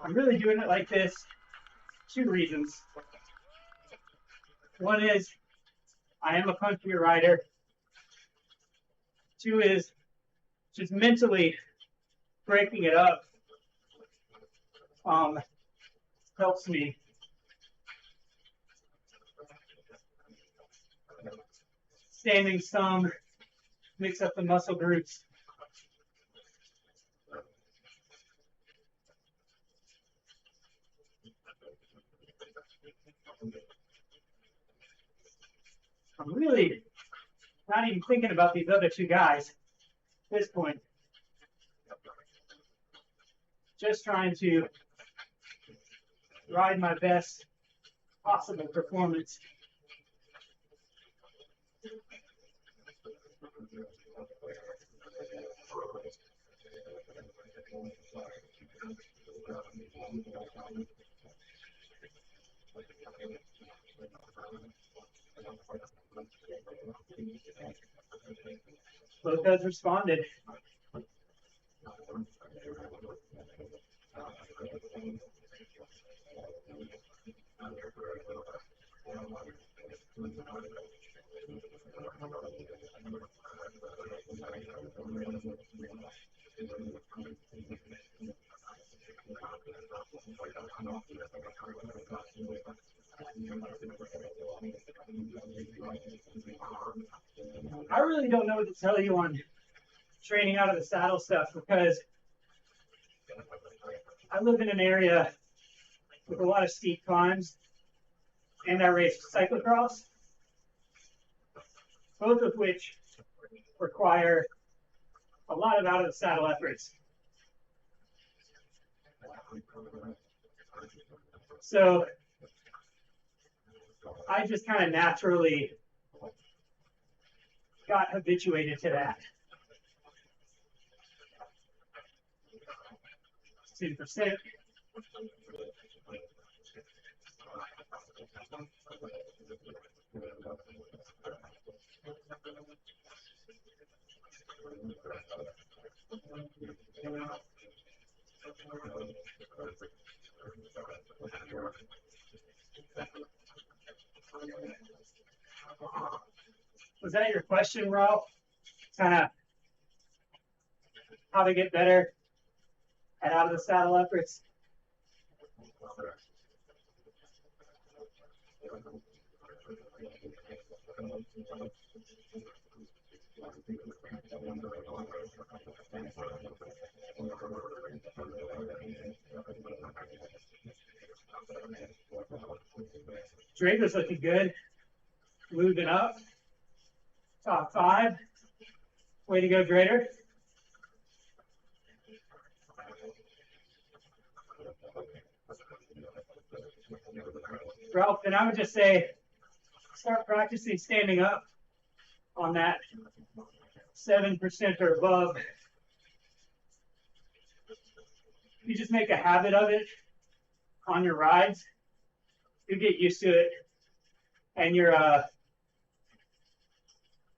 I'm really doing it like this, 2 reasons. One is I am a country rider. 2 is just mentally breaking it up helps me. Standing some, mix up the muscle groups. I'm really not even thinking about these other 2 guys at this point. just trying to ride my best possible performance. Both has responded. I really don't know what to tell you on training out of the saddle stuff because I live in an area with a lot of steep climbs and I race cyclocross, both of which require a lot of out of the saddle efforts. So I just kind of naturally got habituated to that. 2%. Was that your question, Ralph? Kind of how to get better at out of the saddle efforts? Draper's looking good. Moving up. Top 5. Way to go, Draper. Ralph, then I would just say start practicing standing up on that 7% or above. You just make a habit of it on your rides. You get used to it, and your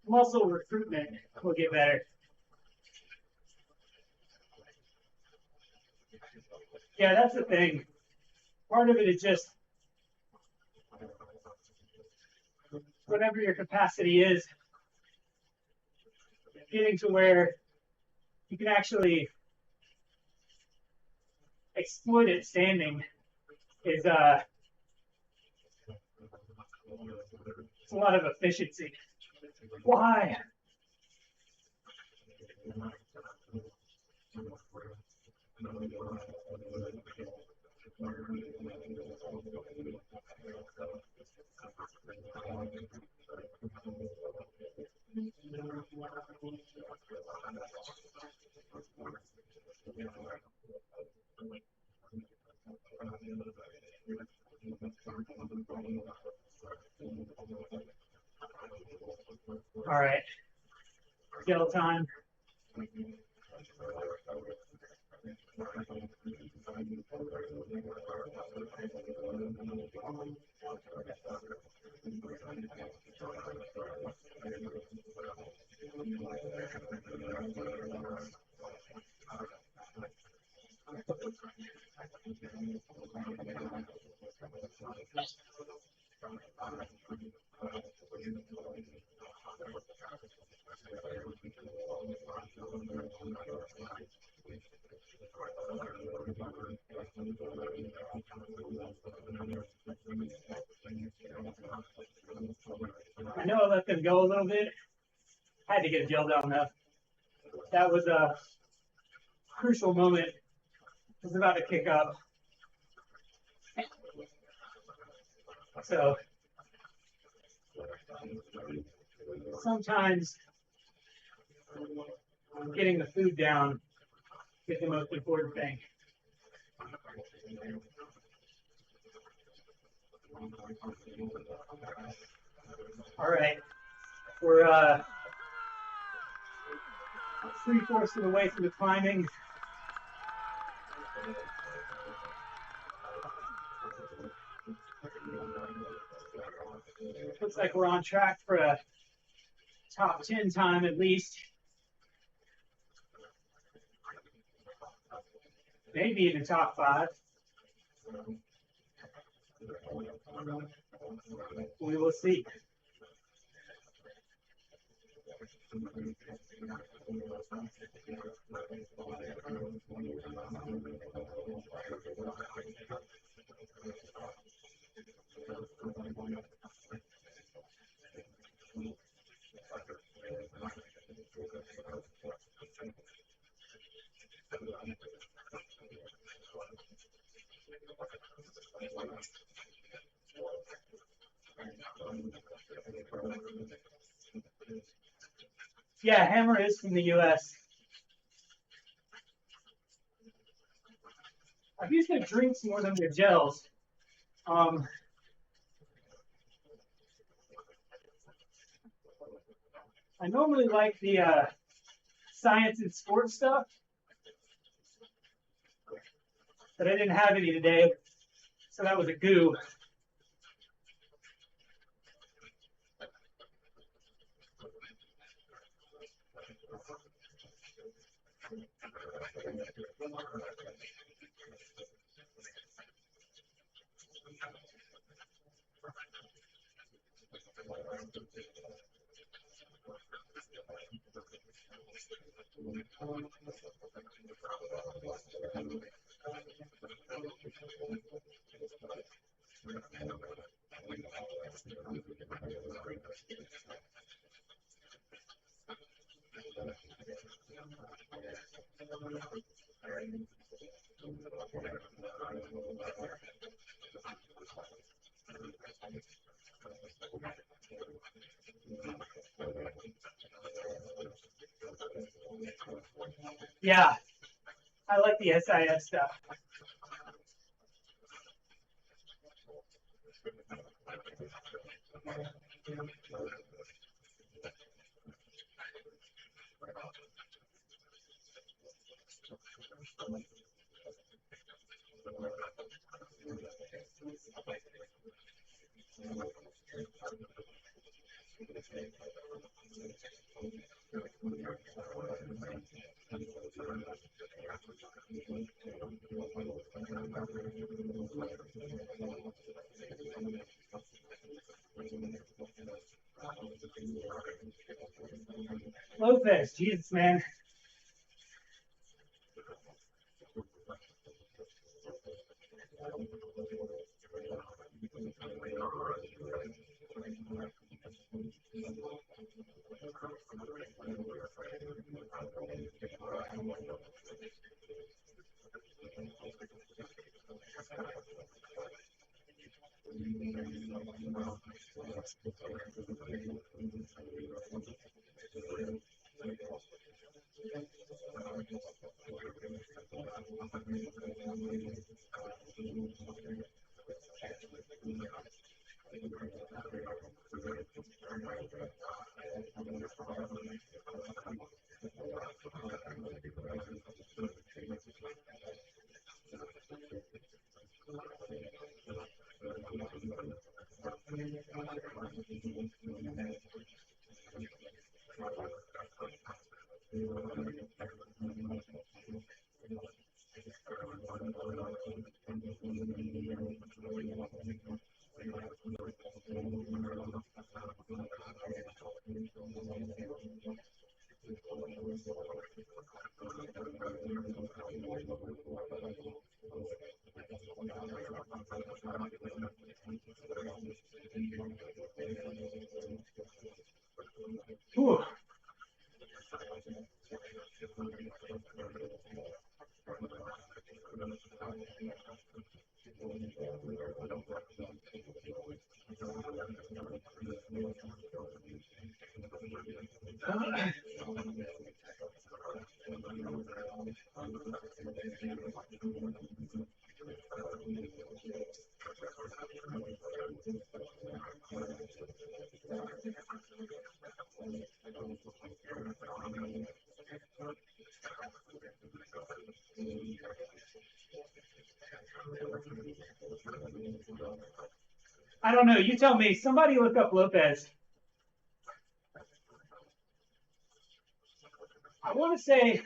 muscle recruitment will get better. Yeah, that's the thing. Part of it is just whatever your capacity is, getting to where you can actually exploit it standing is it's a lot of efficiency. Why? All right, gel time. I know I let them go a little bit. I had to get a gel down though. That was a crucial moment. I was about to kick up. So sometimes getting the food down is the most important thing. All right, we're 3/4 of the way through the climbing. Looks like we're on track for a top 10 time at least. Maybe even top 5. We will see. Yeah, Hammer is from the US. I've used their drinks more than their gels. I normally like the science and sports stuff, but I didn't have any today, so that was a goo. Yeah, I like the SIS stuff. Lopez, Jesus, man. Whew. I don't know. You tell me. Somebody look up Lopez. I want to say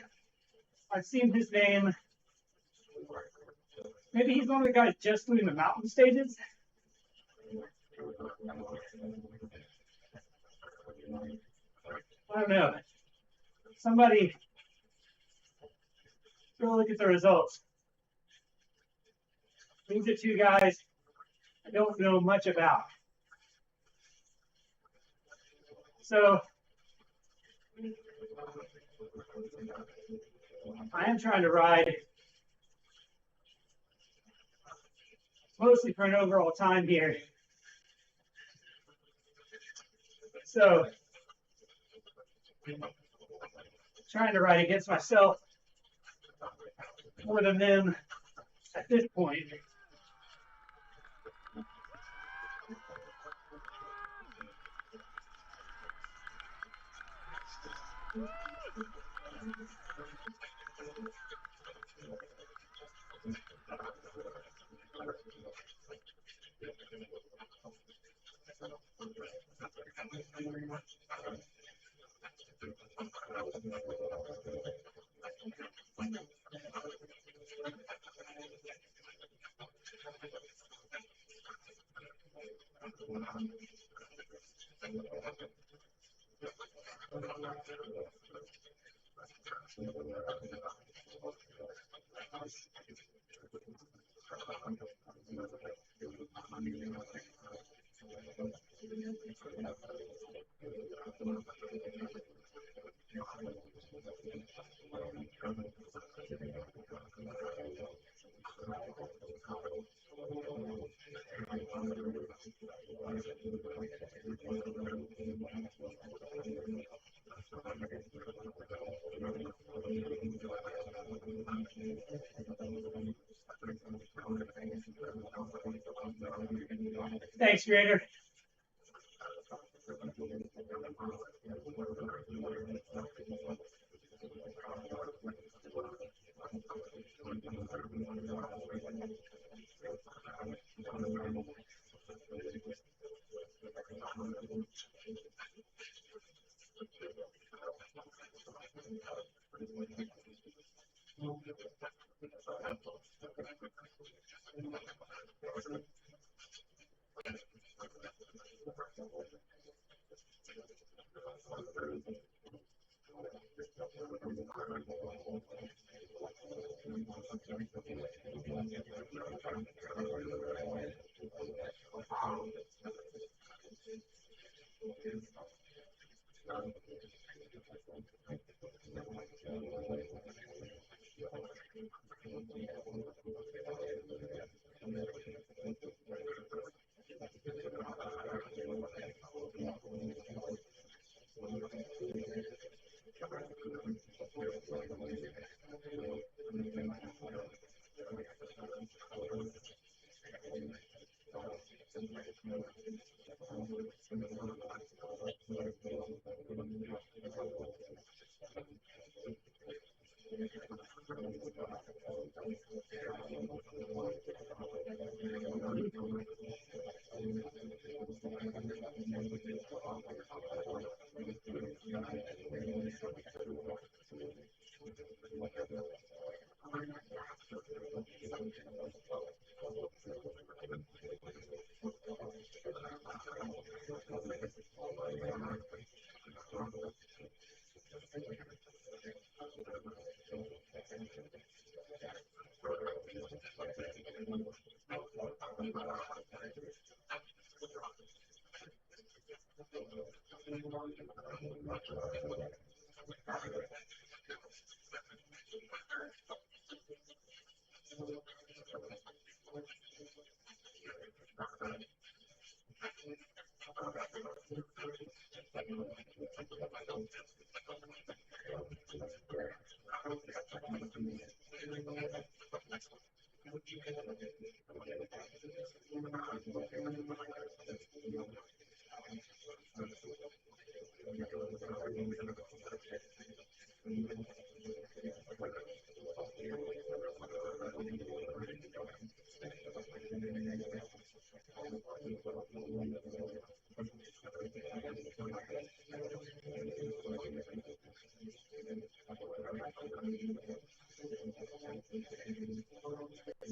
I've seen his name. Maybe he's one of the guys just doing the mountain stages. I don't know. Somebody go look at the results. These are two guys I don't know much about. So I am trying to ride mostly for an overall time here. So trying to ride against myself more than them at this point. Thanks, Grader.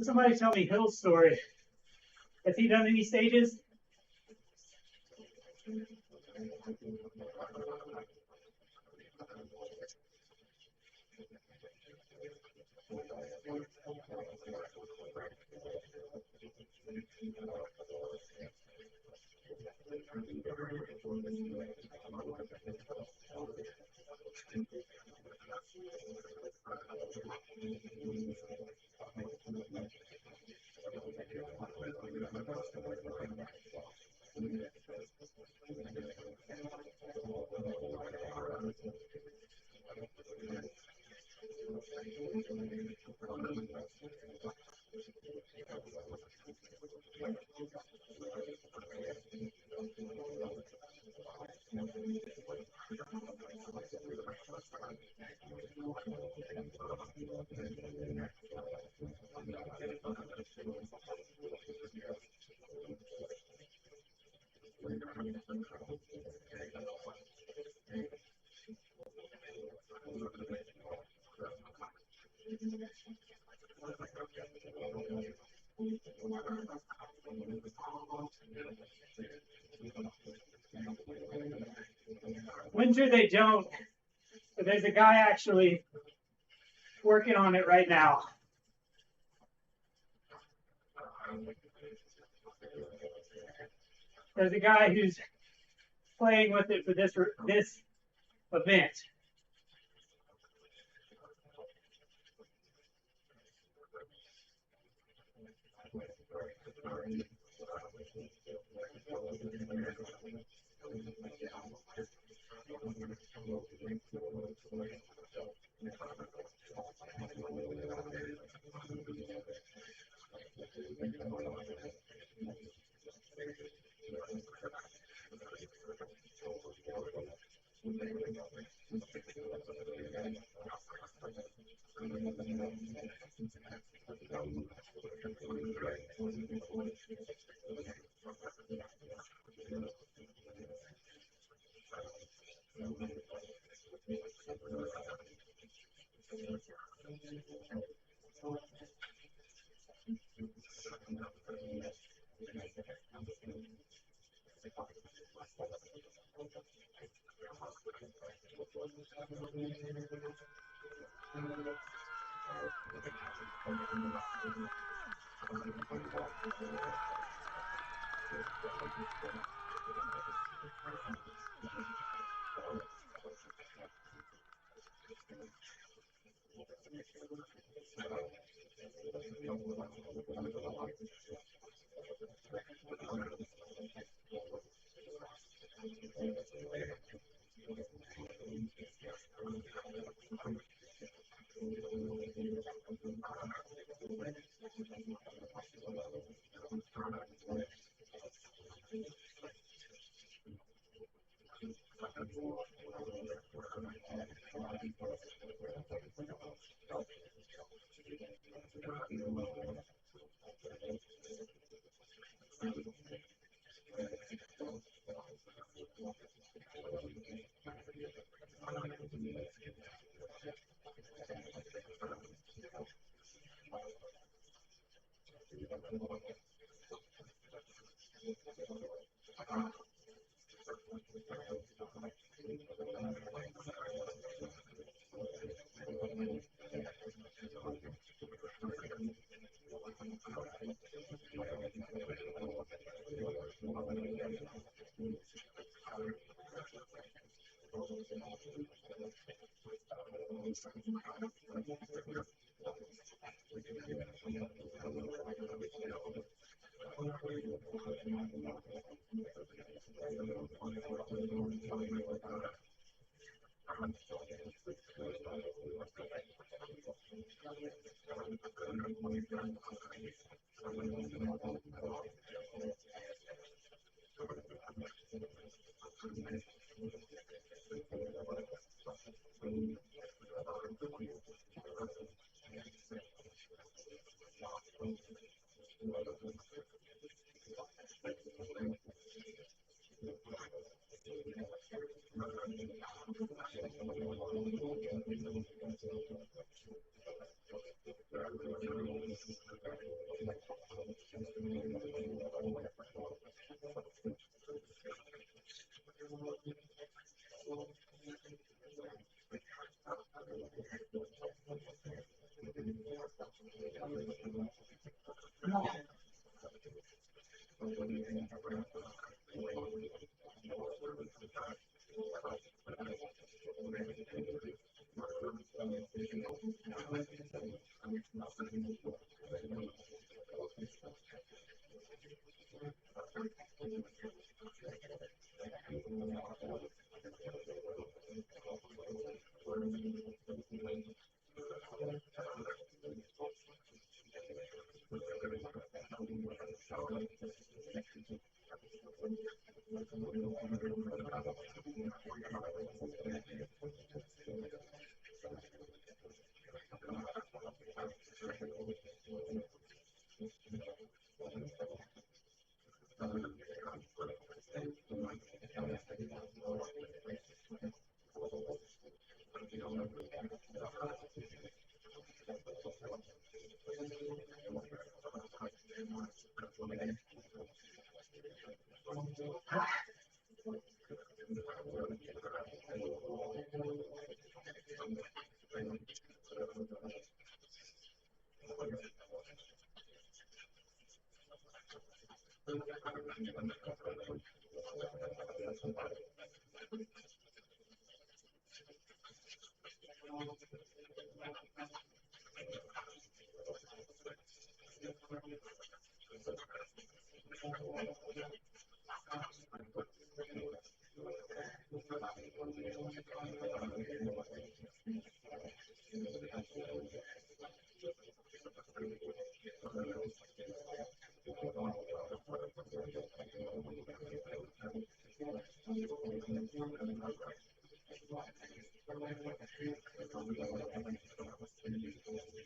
Somebody tell me Hill's story. Has he done any stages? Winter they don't, but there's a guy actually working on it right now. There's a guy who's playing with it for this event.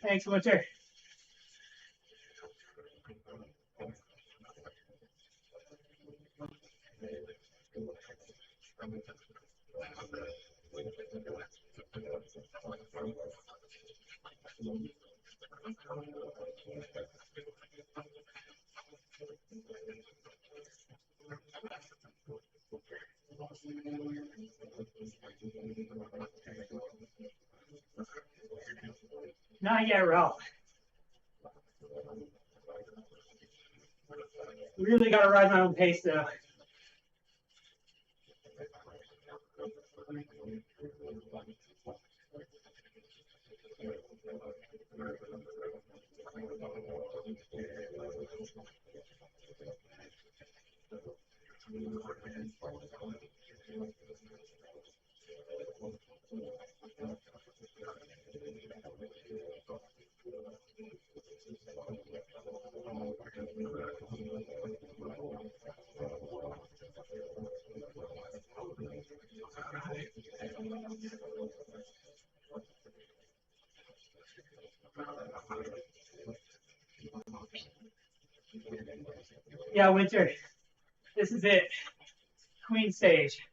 Thanks, Winter. Not yet, Ralph. Really got to ride my own pace, though. Yeah, Winter, this is it. Queen stage.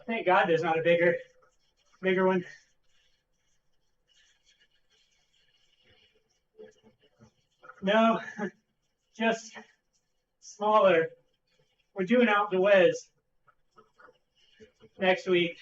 Thank God there's not a bigger one. No, just smaller. We're doing out the Wes next week.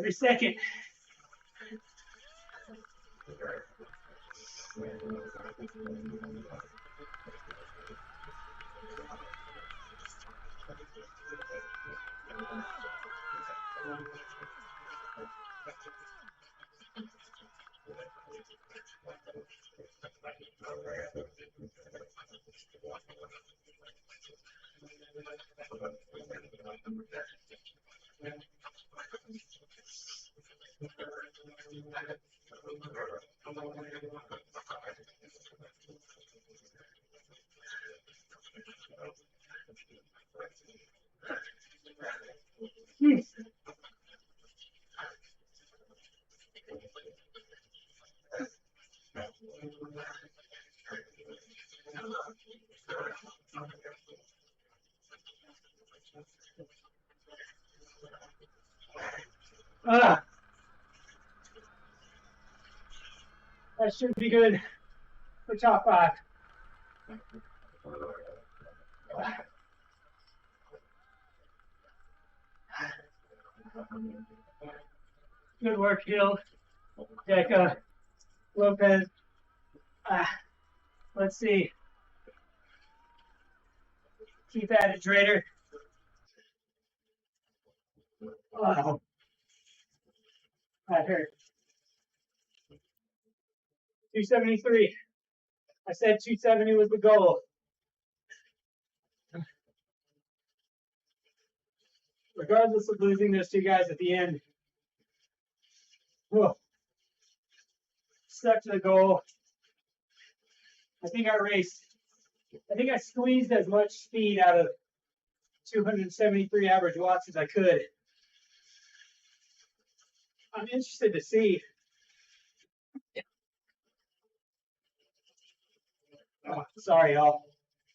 every second. That should be good for top 5. Good work, Hill, Deca, Lopez. Let's see. Keep at it, Trader. Oh, that hurt. 273. I said 270 was the goal. Regardless of losing those 2 guys at the end, stuck to the goal. I think I squeezed as much speed out of 273 average watts as I could. I'm interested to see. Oh, sorry, y'all.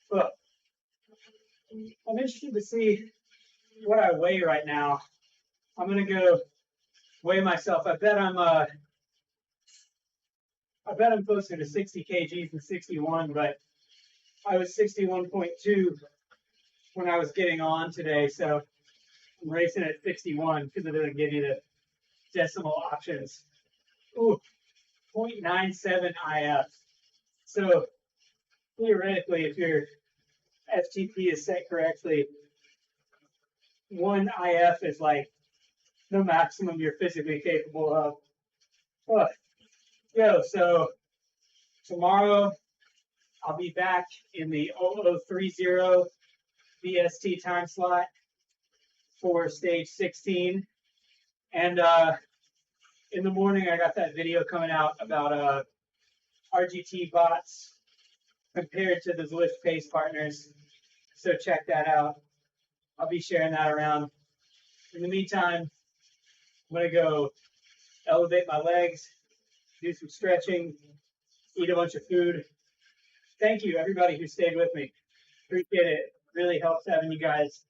Look, I'm interested to see what I weigh right now. I'm gonna go weigh myself. I bet I'm closer to 60 kgs than 61, but I was 61.2 when I was getting on today, so I'm racing at 61 because it doesn't give you the decimal options. Ooh, 0.97 IF. So theoretically, if your FTP is set correctly, 1 IF is like the maximum you're physically capable of. So tomorrow I'll be back in the 0030 VST time slot for stage 16. And in the morning, I got that video coming out about RGT bots compared to the Zwift pace partners. So check that out. I'll be sharing that around. In the meantime, I'm going to go elevate my legs, do some stretching, eat a bunch of food. Thank you, everybody who stayed with me. Appreciate it. Really helps having you guys